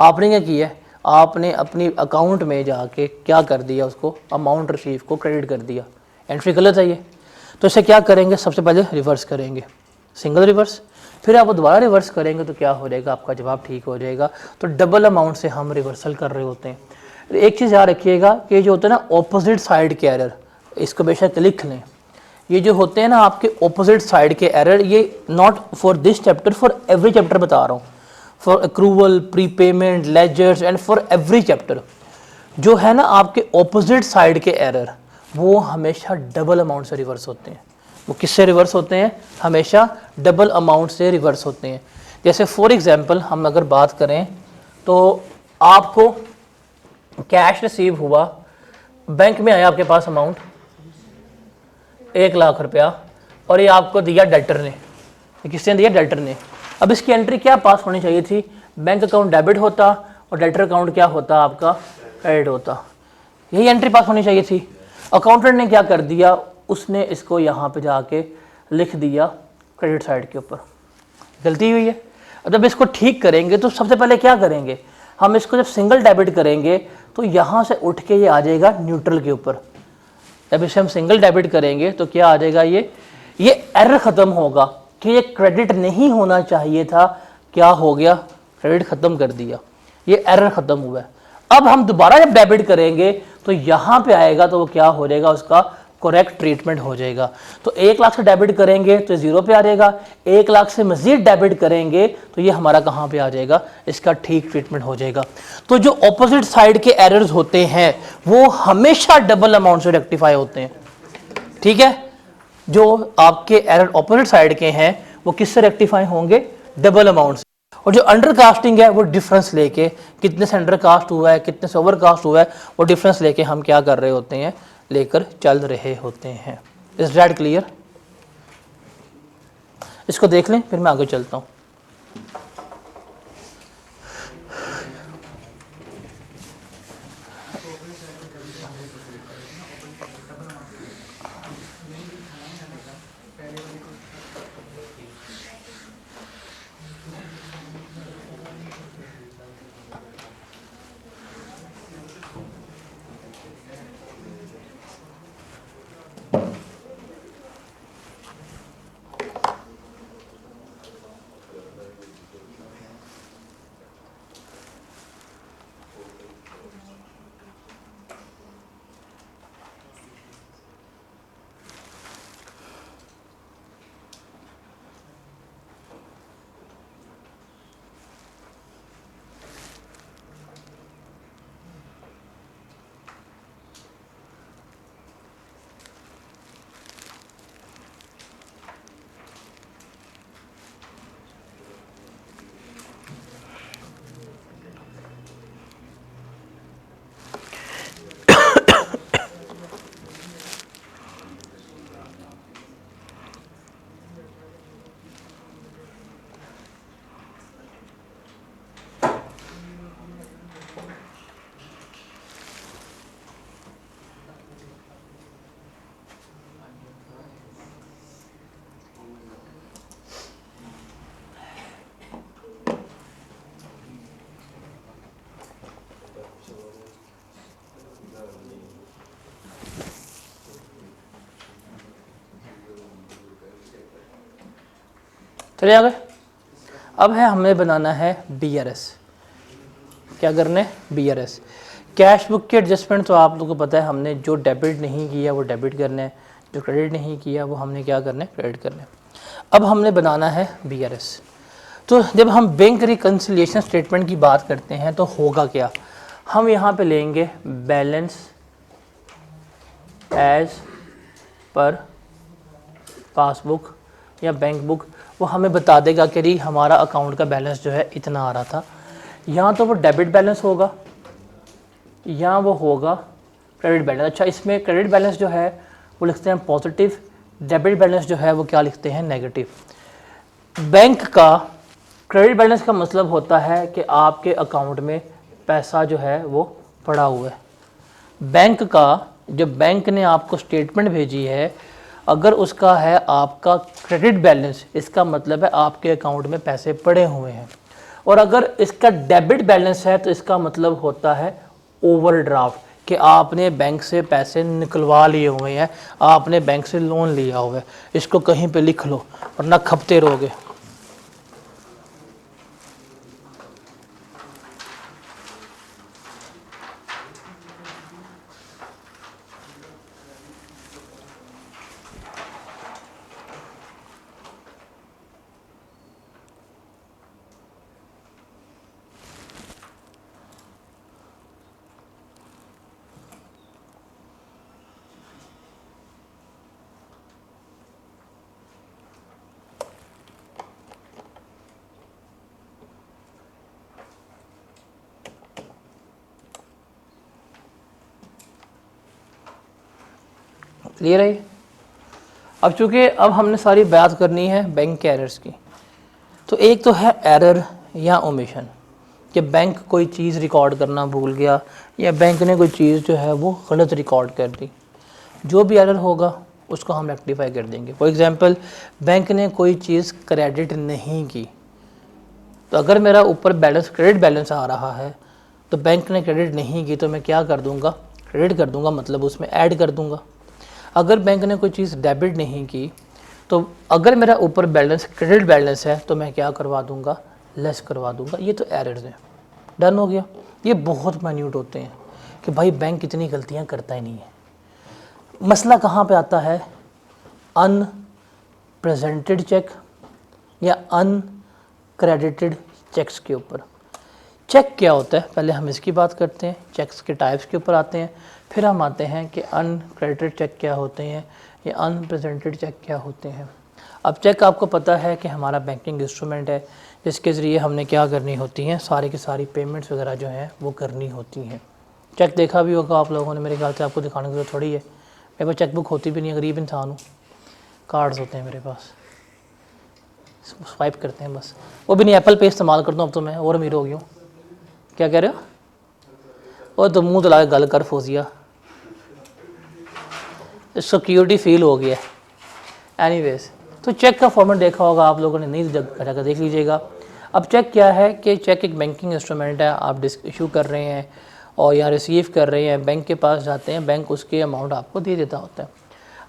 आपने क्या किया, आपने अपनी अकाउंट में जाके क्या कर दिया, उसको अमाउंट रिसीव को क्रेडिट कर दिया, एंट्री गलत है ये। तो इसे क्या करेंगे, सबसे पहले रिवर्स करेंगे, सिंगल रिवर्स, फिर आप दोबारा रिवर्स करेंगे तो क्या हो जाएगा, आपका जवाब ठीक हो जाएगा। तो डबल अमाउंट से हम रिवर्सल कर रहे होते हैं। एक चीज़ याद रखिएगा कि जो होता है ना ऑपोजिट साइड के एरर, इसको बेशक लिख लें, ये जो होते हैं ना आपके ऑपोजिट साइड के एरर, ये not for this chapter, for every chapter बता रहा हूँ, for accrual, prepayment, ledgers and for every chapter. जो है ना आपके ऑपोजिट साइड के एरर, वो हमेशा डबल अमाउंट से रिवर्स होते हैं। वो किससे रिवर्स होते हैं? हमेशा डबल अमाउंट से रिवर्स होते हैं। जैसे फॉर एग्जांपल हम अगर बात करें तो आपको कैश रिसीव हुआ, बैंक में आया आपके पास अमाउंट 1 लाख रुपया, और ये आपको दिया डेटर ने। किसने दिया? डेटर ने। अब इसकी एंट्री क्या पास होनी चाहिए थी? बैंक अकाउंट डेबिट होता और डेटर अकाउंट क्या होता? आपका क्रेडिट होता। यही एंट्री पास होनी चाहिए थी। अकाउंटेंट ने क्या कर दिया? उसने इसको यहाँ पे जाके लिख दिया क्रेडिट साइड के ऊपर। गलती हुई है। जब इसको ठीक करेंगे तो सबसे पहले क्या करेंगे? हम इसको जब सिंगल डेबिट करेंगे तो यहाँ से उठ के ये आ जाएगा न्यूट्रल के ऊपर। जब इसे हम सिंगल डेबिट करेंगे तो क्या आ जाएगा? ये एरर खत्म होगा कि ये क्रेडिट नहीं होना चाहिए था। क्या हो गया? क्रेडिट खत्म कर दिया, ये एरर खत्म हुआ है। अब हम दोबारा जब डेबिट करेंगे तो यहाँ पे आएगा तो वो क्या हो जाएगा? उसका करेक्ट ट्रीटमेंट हो जाएगा। तो 1 लाख से डेबिट करेंगे तो 0 पे आ जाएगा, 1 लाख से मजीद डेबिट करेंगे तो ये हमारा कहाँ पे आ जाएगा? इसका ठीक ट्रीटमेंट हो जाएगा। तो जो ऑपोजिट साइड के एरर्स होते हैं वो हमेशा डबल अमाउंट से रेक्टिफाई होते हैं। ठीक है, जो आपके एरर ऑपोजिट साइड के हैं वो किससे रेक्टिफाई होंगे? डबल अमाउंट से। और जो अंडर कास्टिंग है वो डिफरेंस लेके, कितने से अंडर कास्ट हुआ है, कितने से ओवर कास्ट हुआ है, वो डिफरेंस लेके हम क्या कर रहे होते हैं? लेकर चल रहे होते हैं। Is that clear? इसको देख लें, फिर मैं आगे चलता हूं। चलिए आगे। अब है हमें बनाना है BRS। क्या करना है? BRS। कैश बुक के एडजस्टमेंट तो आप लोगों को पता है, हमने जो डेबिट नहीं किया वो डेबिट करना है, जो क्रेडिट नहीं किया वो हमने क्या करना है? क्रेडिट करना है। अब हमने बनाना है BRS। तो जब हम बैंक रिकन्सिलिएशन स्टेटमेंट की बात करते हैं तो होगा क्या? हम यहाँ पे लेंगे बैलेंस एज पर पासबुक या बैंक बुक। वो हमें बता देगा कि जी हमारा अकाउंट का बैलेंस जो है इतना आ रहा था। यहाँ तो वो डेबिट बैलेंस होगा, यहाँ वो होगा क्रेडिट बैलेंस। अच्छा, इसमें क्रेडिट बैलेंस जो है वो लिखते हैं पॉजिटिव, डेबिट बैलेंस जो है वो क्या लिखते हैं? नेगेटिव। बैंक का क्रेडिट बैलेंस का मतलब होता है कि आपके अकाउंट में पैसा जो है वो पड़ा हुआ है। बैंक का, जब बैंक ने आपको स्टेटमेंट भेजी है, अगर उसका है आपका क्रेडिट बैलेंस, इसका मतलब है आपके अकाउंट में पैसे पड़े हुए हैं। और अगर इसका डेबिट बैलेंस है तो इसका मतलब होता है ओवरड्राफ्ट, कि आपने बैंक से पैसे निकलवा लिए हुए हैं, आपने बैंक से लोन लिया हुआ है। इसको कहीं पे लिख लो वरना खपते रहोगे। क्लियर है? अब चूँकि अब हमने सारी बात करनी है बैंक के एरर्स की, तो एक तो है एरर या ओमिशन, कि बैंक कोई चीज़ रिकॉर्ड करना भूल गया या बैंक ने कोई चीज़ जो है वो गलत रिकॉर्ड कर दी। जो भी एरर होगा उसको हम रेक्टिफाई कर देंगे। फॉर एग्जांपल बैंक ने कोई चीज़ क्रेडिट नहीं की, तो अगर मेरा ऊपर बैलेंस क्रेडिट बैलेंस आ रहा है तो बैंक ने क्रेडिट नहीं की तो मैं क्या कर दूंगा, क्रेडिट कर दूंगा, मतलब उसमें ऐड कर दूंगा। अगर बैंक ने कोई चीज़ डेबिट नहीं की तो अगर मेरा ऊपर बैलेंस क्रेडिट बैलेंस है तो मैं क्या करवा दूंगा, लेस करवा दूंगा। ये तो एरर्स हैं। डन हो गया। ये बहुत माइन्यूट होते हैं कि भाई बैंक इतनी गलतियां करता ही नहीं है। मसला कहाँ पे आता है, अनप्रेजेंटेड चेक या अनक्रेडिटेड चेक्स के ऊपर। चेक क्या होता है, पहले हम इसकी बात करते हैं, चेक्स के टाइप्स के ऊपर आते हैं, फिर हम आते हैं कि अनक्रेडिटेड चेक क्या होते हैं या अनप्रेजेंटेड चेक क्या होते हैं। अब चेक आपको पता है कि हमारा बैंकिंग इंस्ट्रूमेंट है जिसके ज़रिए हमने क्या करनी होती हैं, सारी की सारी पेमेंट्स वगैरह जो हैं वो करनी होती हैं। चेक देखा भी होगा आप लोगों ने, मेरे ख्याल से आपको दिखाने की जरूरत थोड़ी है। मेरे पास चेक बुक होती भी नहीं, गरीब इंसान हूँ, कार्ड्स होते हैं मेरे पास, स्वाइप करते हैं बस। वो भी नहीं, एप्पल पे इस्तेमाल करता हूँ अब तो मैं, और अमीर हो गया हूँ। क्या कह रहे हो? और तो मुँह चला के गल कर फोजिया, सिक्योरिटी फील हो गया। एनीवेज, तो चेक का फॉर्मेट देखा होगा आप लोगों ने, नहीं जाकर देख लीजिएगा। अब चेक क्या है कि चेक एक बैंकिंग इंस्ट्रूमेंट है, आप इशू कर रहे हैं और या रिसीव कर रहे हैं, बैंक के पास जाते हैं, बैंक उसके अमाउंट आपको दे देता होता है।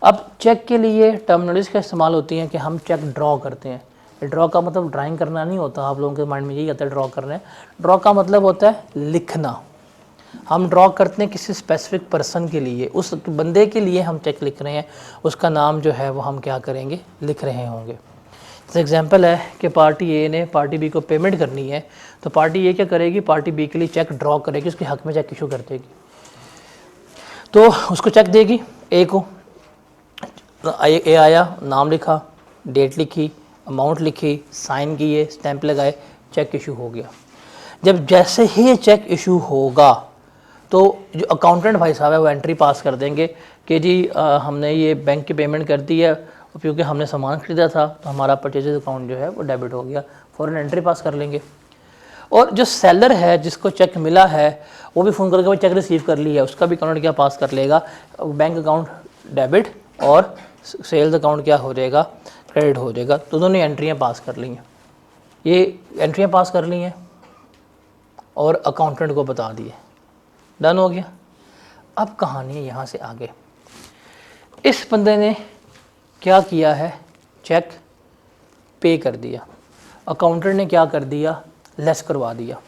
अब चेक के लिए टर्मिनोलॉजी का इस्तेमाल होती है कि हम चेक ड्रॉ करते हैं। ड्रॉ का मतलब ड्राइंग करना नहीं होता, आप लोगों के माइंड में यही आता है ड्रॉ कर रहे हैं। ड्रॉ का मतलब होता है लिखना। हम ड्रॉ करते हैं किसी स्पेसिफिक पर्सन के लिए, उस बंदे के लिए हम चेक लिख रहे हैं, उसका नाम जो है वो हम क्या करेंगे, लिख रहे होंगे। जैसे एग्जांपल है कि पार्टी ए ने पार्टी बी को पेमेंट करनी है, तो पार्टी ए क्या करेगी, पार्टी बी के लिए चेक ड्रॉ करेगी, उसके हक में चेक इशू कर देगी। तो उसको चेक देगी ए को, ए आया, नाम लिखा, डेट लिखी, अमाउंट लिखी, साइन किए, स्टैंप लगाए, चेक इशू हो गया। जब जैसे ही ये चेक इशू होगा तो जो अकाउंटेंट भाई साहब है वो एंट्री पास कर देंगे कि जी हमने ये बैंक की पेमेंट कर दी है, क्योंकि हमने सामान खरीदा था तो हमारा परचेजेज अकाउंट जो है वो डेबिट हो गया, फ़ौरन एंट्री पास कर लेंगे। और जो सेलर है जिसको चेक मिला है वो भी फ़ोन करके भाई चेक रिसीव कर लिया है, उसका भी अकाउंट क्या पास कर लेगा, बैंक अकाउंट डेबिट और सेल्स अकाउंट क्या हो जाएगा, क्रेडिट हो जाएगा। तो दोनों ने एंट्रियाँ पास कर ली हैं, ये एंट्रियाँ पास कर ली हैं और अकाउंटेंट को बता दिए, डन हो गया। अब कहानी यहाँ से आगे, इस बंदे ने क्या किया है, चेक पे कर दिया, अकाउंटेंट ने क्या कर दिया, लेस करवा दिया,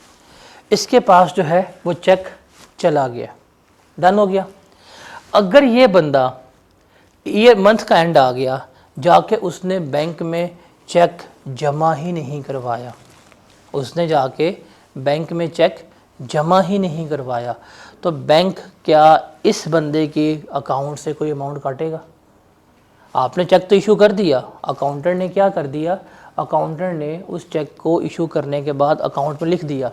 इसके पास जो है वो चेक चला गया, डन हो गया। अगर ये बंदा ये मंथ का एंड आ गया, जाके उसने बैंक में चेक जमा ही नहीं करवाया, उसने जाके बैंक में चेक जमा ही नहीं करवाया, तो बैंक क्या इस बंदे के अकाउंट से कोई अमाउंट काटेगा? आपने चेक तो इशू कर दिया, अकाउंटेंट ने क्या कर दिया, अकाउंटेंट ने उस चेक को इशू करने के बाद अकाउंट में लिख दिया,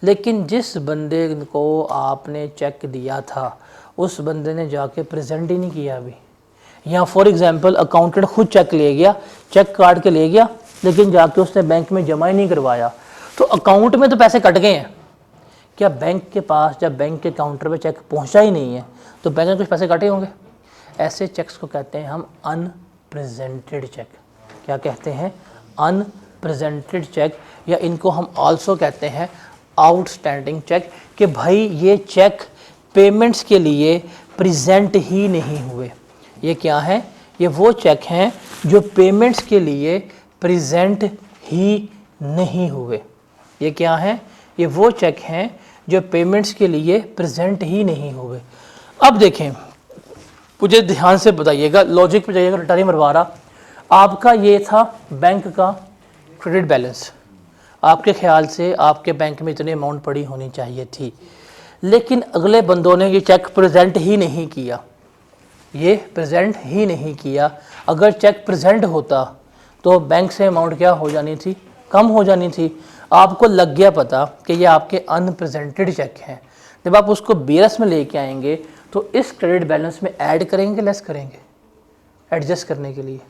लेकिन जिस बंदे को आपने चेक दिया था उस बंदे ने जाके प्रेजेंट ही नहीं किया अभी। या फॉर एग्जांपल अकाउंटेंट खुद चेक ले गया, चेक काट के ले गया, लेकिन जाके उसने बैंक में जमा ही नहीं करवाया, तो अकाउंट में तो पैसे कट गए हैं, क्या बैंक के पास जब बैंक के काउंटर पे चेक पहुंचा ही नहीं है तो बैंक ने कुछ पैसे काटे होंगे? ऐसे चेक्स को कहते हैं हम अनप्रेजेंटेड चेक। क्या कहते हैं? अनप्रेजेंटेड चेक, या इनको हम आल्सो कहते हैं आउटस्टैंडिंग चेक, कि भाई ये चेक पेमेंट्स के लिए प्रेजेंट ही नहीं हुए। ये क्या है? ये वो चेक हैं जो पेमेंट्स के लिए प्रेजेंट ही नहीं हुए। ये क्या है? ये वो चेक हैं जो पेमेंट्स के लिए प्रेजेंट ही नहीं हुए। अब देखें, मुझे ध्यान से बताइएगा, लॉजिक पे जाइएगा, रटा नहीं मरवा रहा। आपका ये था बैंक का क्रेडिट बैलेंस, आपके ख्याल से आपके बैंक में इतनी अमाउंट पड़ी होनी चाहिए थी, लेकिन अगले बंदों ने ये चेक प्रेजेंट ही नहीं किया, ये प्रेजेंट ही नहीं किया। अगर चेक प्रेजेंट होता तो बैंक से अमाउंट क्या हो जानी थी, कम हो जानी थी। आपको लग गया पता कि ये आपके अनप्रेजेंटेड चेक हैं। जब आप उसको बीएस में लेके आएंगे तो इस क्रेडिट बैलेंस में ऐड करेंगे, लेस करेंगे? एडजस्ट करने के लिए,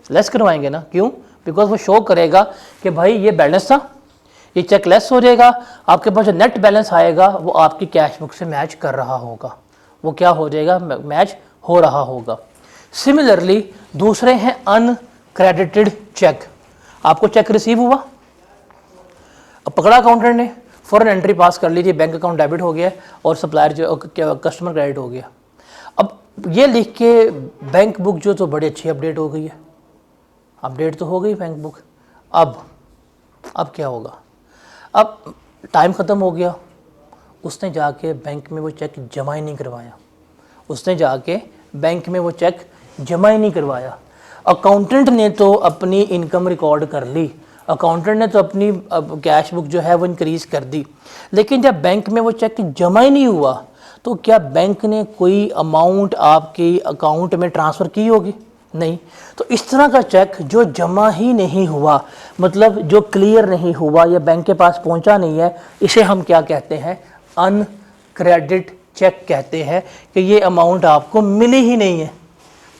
लेस करवाएंगे ना, क्यों? बिकॉज वो शो करेगा कि भाई ये बैलेंस था, ये चेक लेस हो जाएगा, आपके पास जो नेट बैलेंस आएगा वो आपकी कैश बुक से मैच कर रहा होगा, वो क्या हो जाएगा, मैच हो रहा होगा। सिमिलरली दूसरे हैं अनक्रेडिटेड चेक। आपको चेक रिसीव हुआ, अब पकड़ा अकाउंटेंट ने, फॉरन एंट्री पास कर लीजिए, बैंक अकाउंट डेबिट हो गया और सप्लायर जो कस्टमर क्रेडिट हो गया। अब ये लिख के बैंक बुक जो तो बड़ी अच्छी अपडेट हो गई है, अपडेट तो हो गई बैंक बुक। अब क्या होगा, अब टाइम ख़त्म हो गया, उसने जाके बैंक में वो चेक जमा ही नहीं करवाया, उसने जाके बैंक में वो चेक जमा ही नहीं करवाया। अकाउंटेंट ने तो अपनी इनकम रिकॉर्ड कर ली, अकाउंटेंट ने तो अपनी कैश बुक जो है वो इंक्रीज़ कर दी, लेकिन जब बैंक में वो चेक जमा ही नहीं हुआ तो क्या बैंक ने कोई अमाउंट आपके अकाउंट में ट्रांसफ़र की होगी? नहीं। तो इस तरह का चेक जो जमा ही नहीं हुआ, मतलब जो क्लियर नहीं हुआ या बैंक के पास पहुंचा नहीं है, इसे हम क्या कहते हैं, अनक्रेडिट चेक कहते हैं कि ये अमाउंट आपको मिली ही नहीं है,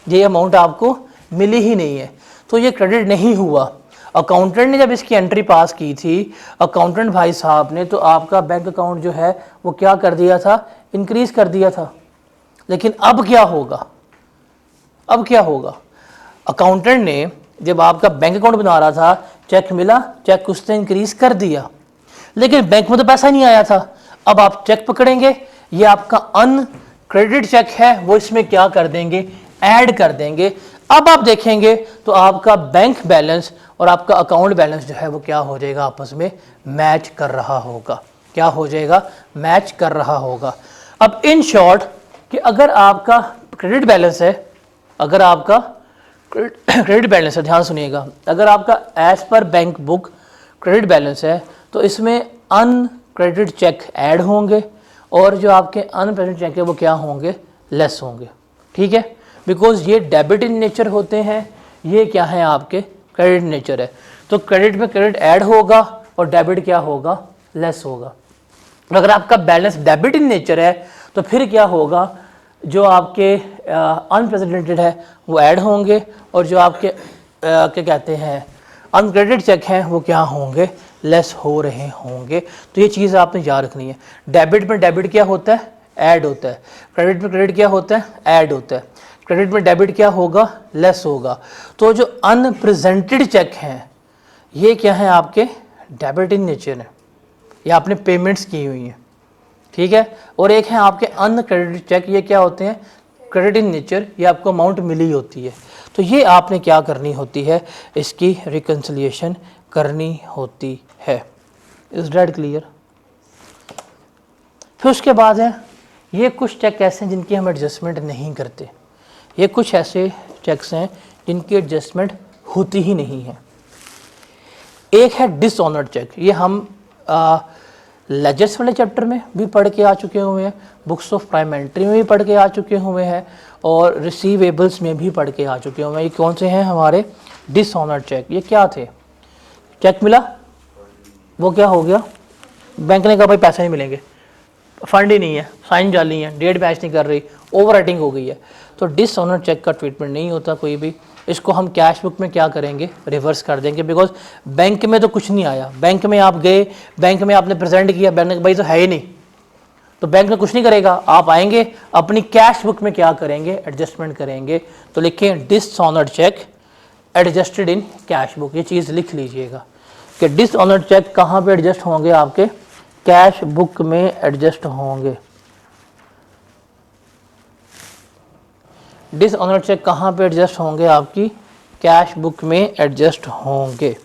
ये अमाउंट आपको मिली ही नहीं है, तो ये क्रेडिट नहीं हुआ। अकाउंटेंट ने जब इसकी एंट्री पास की थी, अकाउंटेंट भाई साहब ने तो आपका बैंक अकाउंट जो है वो क्या कर दिया था, इंक्रीज़ कर दिया था। लेकिन अब क्या होगा, अब क्या होगा, अकाउंटेंट ने जब आपका बैंक अकाउंट बना रहा था, चेक मिला, चेक उसने इंक्रीज़ कर दिया, लेकिन बैंक में तो पैसा नहीं आया था। अब आप चेक पकड़ेंगे, ये आपका अनक्रेडिट चेक है, वो इसमें क्या कर देंगे, ऐड कर देंगे। अब आप देखेंगे तो आपका बैंक बैलेंस और आपका अकाउंट बैलेंस जो है वो क्या हो जाएगा, आपस में मैच कर रहा होगा। क्या हो जाएगा, मैच कर रहा होगा। अब इन शॉर्ट कि अगर आपका क्रेडिट बैलेंस है, अगर आपका क्रेडिट बैलेंस है, ध्यान सुनिएगा, अगर आपका as per bank book credit balance है तो इसमें अनक्रेडिट चेक ऐड होंगे और जो आपके अनक्रेडिट चेक है वो क्या होंगे, लेस होंगे। ठीक है, बिकॉज ये डेबिट इन नेचर होते हैं, ये क्या है, आपके क्रेडिट नेचर है। तो क्रेडिट में क्रेडिट ऐड होगा और डेबिट क्या होगा, लेस होगा। अगर आपका बैलेंस डेबिट इन नेचर है तो फिर क्या होगा, जो आपके अनप्रेसिडेंटेड है वो ऐड होंगे और जो आपके क्या कहते हैं अनक्रेडिट चेक हैं वो क्या होंगे, लेस हो रहे होंगे। तो ये चीज़ आपने याद रखनी है। डेबिट में डेबिट क्या होता है, ऐड होता है। क्रेडिट में क्रेडिट क्या होता है, ऐड होता है। क्रेडिट में डेबिट क्या होगा, लेस होगा। तो जो अनप्रेजेंटेड चेक हैं ये क्या है, आपके डेबिट इन नेचर है, ये आपने पेमेंट्स की हुई हैं। ठीक है, और एक है आपके अनक्रेडिट चेक, ये क्या होते हैं, क्रेडिट इन नेचर, ये आपको अमाउंट मिली होती है। तो ये आपने क्या करनी होती है, इसकी रिकन्सिलिएशन करनी होती है। Is that clear? फिर उसके बाद है, ये कुछ चेक ऐसे हैं जिनकी हम एडजस्टमेंट नहीं करते, ये कुछ ऐसे चेक्स हैं जिनकी एडजस्टमेंट होती ही नहीं है। एक है डिसऑनर्ड चेक, ये हम लेजर्स वाले चैप्टर में भी पढ़ के आ चुके हुए हैं, बुक्स ऑफ प्राइम एंट्री में भी पढ़ के आ चुके हुए हैं और रिसीवेबल्स में भी पढ़ के आ चुके हुए हैं। ये कौन से हैं हमारे डिसऑनर्ड चेक? ये क्या थे, चेक मिला, वो क्या हो गया, बैंक ने कहा भाई पैसे नहीं मिलेंगे, फंड ही नहीं है, साइन जाली है, डेट मैच नहीं कर रही, ओवर राइटिंग हो गई है। तो डिसऑनर्ड चेक का ट्रीटमेंट नहीं होता कोई भी, इसको हम कैश बुक में क्या करेंगे, रिवर्स कर देंगे। बिकॉज बैंक में तो कुछ नहीं आया, बैंक में आप गए, बैंक में आपने प्रेजेंट किया, बैंक ने भाई तो है ही नहीं, तो बैंक में कुछ नहीं करेगा, आप आएंगे अपनी कैश बुक में क्या करेंगे, एडजस्टमेंट करेंगे। तो लिखें dishonoured cheque adjusted in cash book, ये चीज़ लिख लीजिएगा कि डिसऑनर्ड चेक कहाँ पे एडजस्ट होंगे, आपके कैश बुक में एडजस्ट होंगे। डिसऑनर्ड चेक कहाँ पे एडजस्ट होंगे, आपकी कैश बुक में एडजस्ट होंगे।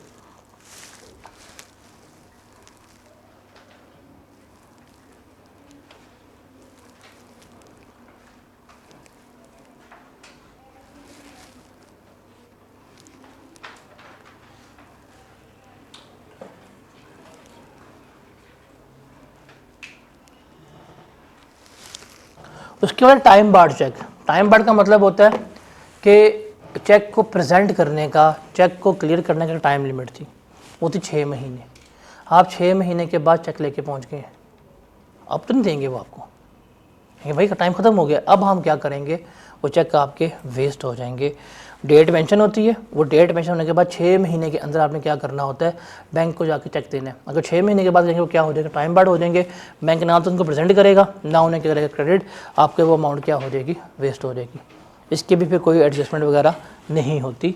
उसके बाद time barred cheque. Time barred का मतलब होता है कि चेक को प्रेजेंट करने का, चेक को क्लियर करने का टाइम लिमिट थी, वो थी 6 महीने। आप 6 महीने के बाद चेक लेके पहुंच गए, अब तो नहीं देंगे वो आपको, भाई का टाइम ख़त्म हो गया। अब हम क्या करेंगे, वो चेक आपके वेस्ट हो जाएंगे। डेट मेंशन होती है, वो डेट मेंशन होने के बाद 6 महीने के अंदर आपने क्या करना होता है, बैंक को जाके चेक देना है। अगर 6 महीने के बाद देंगे वो क्या हो जाएगा, टाइम बार्ड हो जाएंगे। बैंक ना तो उनको प्रेजेंट करेगा, ना उन्हें क्या करेगा क्रेडिट, आपके वो अमाउंट क्या हो जाएगी, वेस्ट हो जाएगी। इसकी भी फिर कोई एडजस्टमेंट वगैरह नहीं होती।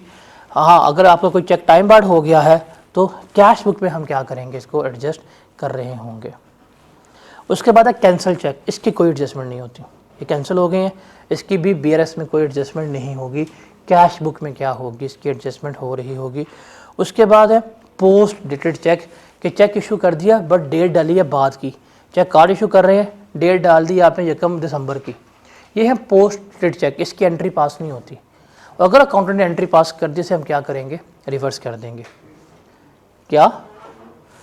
हाँ, अगर आपका कोई चेक टाइम बार्ड हो गया है तो कैश बुक में हम क्या करेंगे, इसको एडजस्ट कर रहे होंगे। उसके बाद है कैंसिल चेक, इसकी कोई एडजस्टमेंट नहीं होती, ये कैंसिल हो गए हैं, इसकी भी BRS में कोई एडजस्टमेंट नहीं होगी। कैश बुक में क्या होगी, इसकी एडजस्टमेंट हो रही होगी। उसके बाद है पोस्ट डेटेड चेक, कि चेक इशू कर दिया बट डेट डाली है बाद की। चेक कार्ड इशू कर रहे हैं, डेट डाल दी आपने 1 दिसंबर की, ये है पोस्ट डेटेड चेक, इसकी एंट्री पास नहीं होती। अगर अकाउंटेंट ने एंट्री पास कर दी, इसे हम क्या करेंगे, रिवर्स कर देंगे। क्या,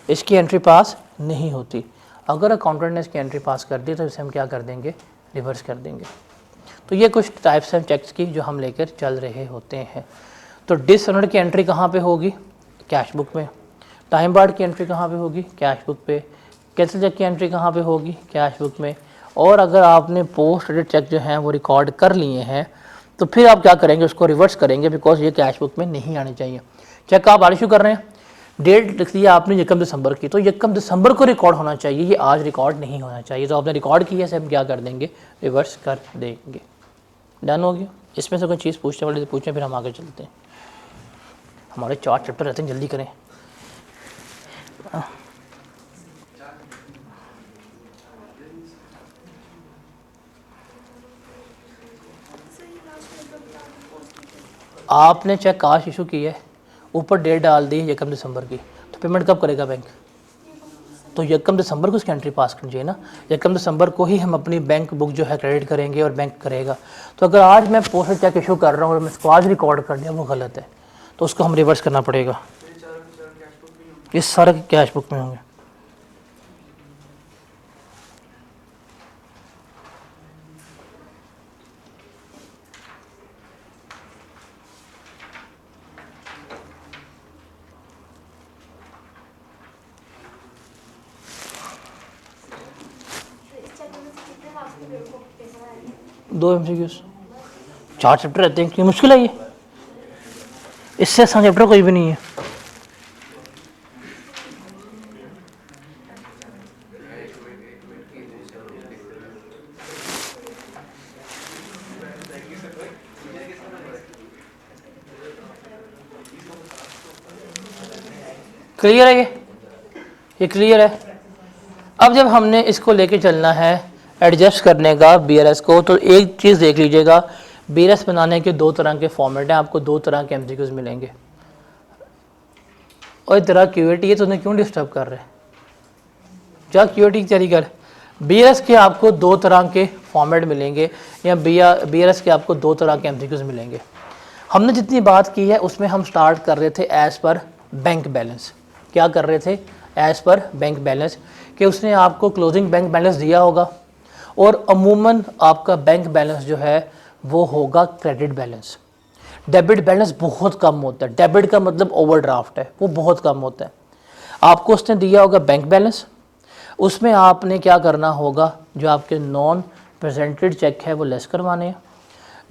इसकी एंट्री पास नहीं होती। अगर अकाउंटेंट ने इसकी एंट्री पास कर दी तो इसे हम क्या कर देंगे, रिवर्स कर देंगे। तो ये कुछ टाइप्स हैं चेक्स की जो हम लेकर चल रहे होते हैं। तो डिसऑनर्ड की एंट्री कहाँ पे होगी, कैश बुक में। टाइम बार्ड की एंट्री कहाँ पे होगी, कैश बुक पे। कैंसिल चेक की एंट्री कहाँ पे होगी, कैश बुक में। और अगर आपने पोस्ट डेटेड चेक जो हैं वो रिकॉर्ड कर लिए हैं तो फिर आप क्या करेंगे, उसको रिवर्स करेंगे, बिकॉज ये कैश बुक में नहीं आने चाहिए। चेक आप इशू कर रहे हैं, डेट लिख दिया आपने 1 दिसंबर की, तो 1 दिसंबर को रिकॉर्ड होना चाहिए, ये आज रिकॉर्ड नहीं होना चाहिए। तो आपने रिकॉर्ड किया है, हम क्या कर देंगे, रिवर्स कर देंगे। डन हो गया। इसमें से कोई चीज़ पूछने वाले तो पूछें, फिर हम आगे चलते हैं। हमारे 4 चैप्टर रहते हैं, जल्दी करें। आपने चेक काश इशू की है, ऊपर डेट डाल दी 1 दिसंबर की, तो पेमेंट कब करेगा बैंक, तो 1 दिसंबर को उसकी एंट्री पास करनी चाहिए ना। 1 दिसंबर को ही हम अपनी बैंक बुक जो है क्रेडिट करेंगे और बैंक करेगा। तो अगर आज मैं पोस्टल चेक इशू कर रहा हूँ और मैं इसको आज रिकॉर्ड कर दिया, वो गलत है, तो उसको हम रिवर्स करना पड़ेगा। ये सारे कैश बुक में होंगे। दो MCQs, 4 चैप्टर रहते हैं, क्यों मुश्किल है ये, इससे आसान चैप्टर कोई भी नहीं है। क्लियर है ये क्लियर है। अब जब हमने इसको लेके चलना है एडजस्ट करने का BRS को, तो एक चीज़ देख लीजिएगा, BRS बनाने के 2 तरह के फॉर्मेट हैं, आपको 2 तरह के MCQs मिलेंगे। और तेरा QAT है तो उन्हें क्यों डिस्टर्ब कर रहे हैं, जा QAT की तैयारी कर। BRS के आपको 2 तरह के फॉर्मेट मिलेंगे, या BRS के आपको 2 तरह के MCQs मिलेंगे। हमने जितनी बात की है उसमें हम स्टार्ट कर रहे थे एज़ पर बैंक बैलेंस। क्या कर रहे थे, एज़ पर बैंक बैलेंस, कि उसने आपको क्लोजिंग बैंक बैलेंस दिया होगा और अमूमन आपका बैंक बैलेंस जो है वो होगा क्रेडिट बैलेंस। डेबिट बैलेंस बहुत कम होता है, डेबिट का मतलब ओवरड्राफ्ट है, वो बहुत कम होता है। आपको उसने दिया होगा बैंक बैलेंस, उसमें आपने क्या करना होगा, जो आपके नॉन प्रेजेंटेड चेक है वो लेस करवाने हैं,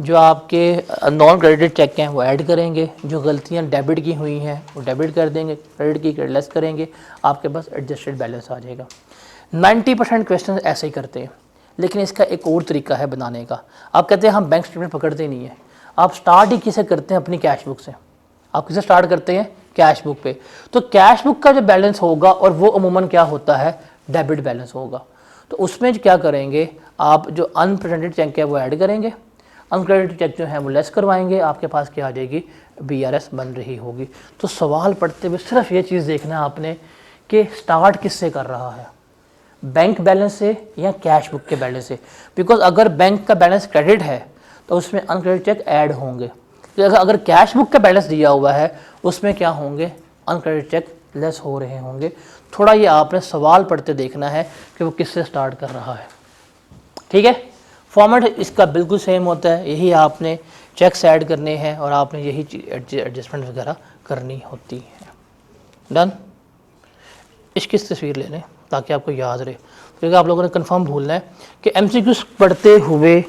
जो आपके नॉन क्रेडिट चेक हैं वो ऐड करेंगे, जो गलतियां डेबिट की हुई हैं वो डेबिट कर देंगे, क्रेडिट की क्रेडिट लेस करेंगे, आपके पास एडजस्टेड बैलेंस आ जाएगा। 90% क्वेश्चन ऐसे ही करते हैं, लेकिन इसका एक और तरीका है बनाने का। आप कहते हैं हम बैंक स्टेटमेंट पकड़ते नहीं है, आप स्टार्ट ही किसे करते हैं, अपनी कैश बुक से। आप किसे स्टार्ट करते हैं, कैश बुक पे। तो कैश बुक का जो बैलेंस होगा और वो अमूमन क्या होता है, डेबिट बैलेंस होगा। तो उसमें क्या करेंगे, आप जो अनप्रेजेंटेड चेक है वो ऐड करेंगे, अनक्रेडिटेड चेक जो है वो लेस करवाएंगे, आपके पास क्या आ जाएगी, BRS बन रही होगी। तो सवाल पढ़ते हुए सिर्फ ये चीज़ देखना है आपने कि स्टार्ट किससे कर रहा है, बैंक बैलेंस से या कैश बुक के बैलेंस से। बिकॉज अगर बैंक का बैलेंस क्रेडिट है तो उसमें अनक्रेडिट चेक ऐड होंगे, अगर कैश बुक का बैलेंस दिया हुआ है उसमें क्या होंगे, अनक्रेडिट चेक लेस हो रहे होंगे। थोड़ा ये आपने सवाल पढ़ते देखना है कि वो किससे स्टार्ट कर रहा है, ठीक है। फॉर्मेट इसका बिल्कुल सेम होता है, यही आपने चेक्स ऐड करने हैं और आपने यही एडजस्टमेंट वगैरह करनी होती है। डन। इसकी तस्वीर ले लें ताकि आपको याद रहे, क्योंकि आप लोगों ने कंफर्म भूलना है कि MCQs पढ़ते हुए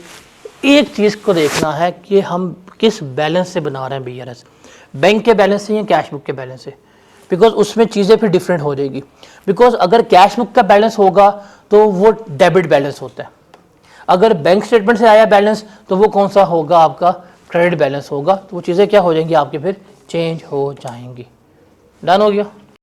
एक चीज़ को देखना है कि हम किस बैलेंस से बना रहे हैं BRS, बैंक के बैलेंस से या कैश बुक के बैलेंस से, बिकॉज उसमें चीज़ें फिर डिफरेंट हो जाएगी। बिकॉज अगर कैश बुक का बैलेंस होगा तो वो डेबिट बैलेंस होता है, अगर बैंक स्टेटमेंट से आया बैलेंस तो वो कौन सा होगा, आपका क्रेडिट बैलेंस होगा। तो वो चीज़ें क्या हो जाएंगी आपके, फिर चेंज हो जाएंगी। डन हो गया।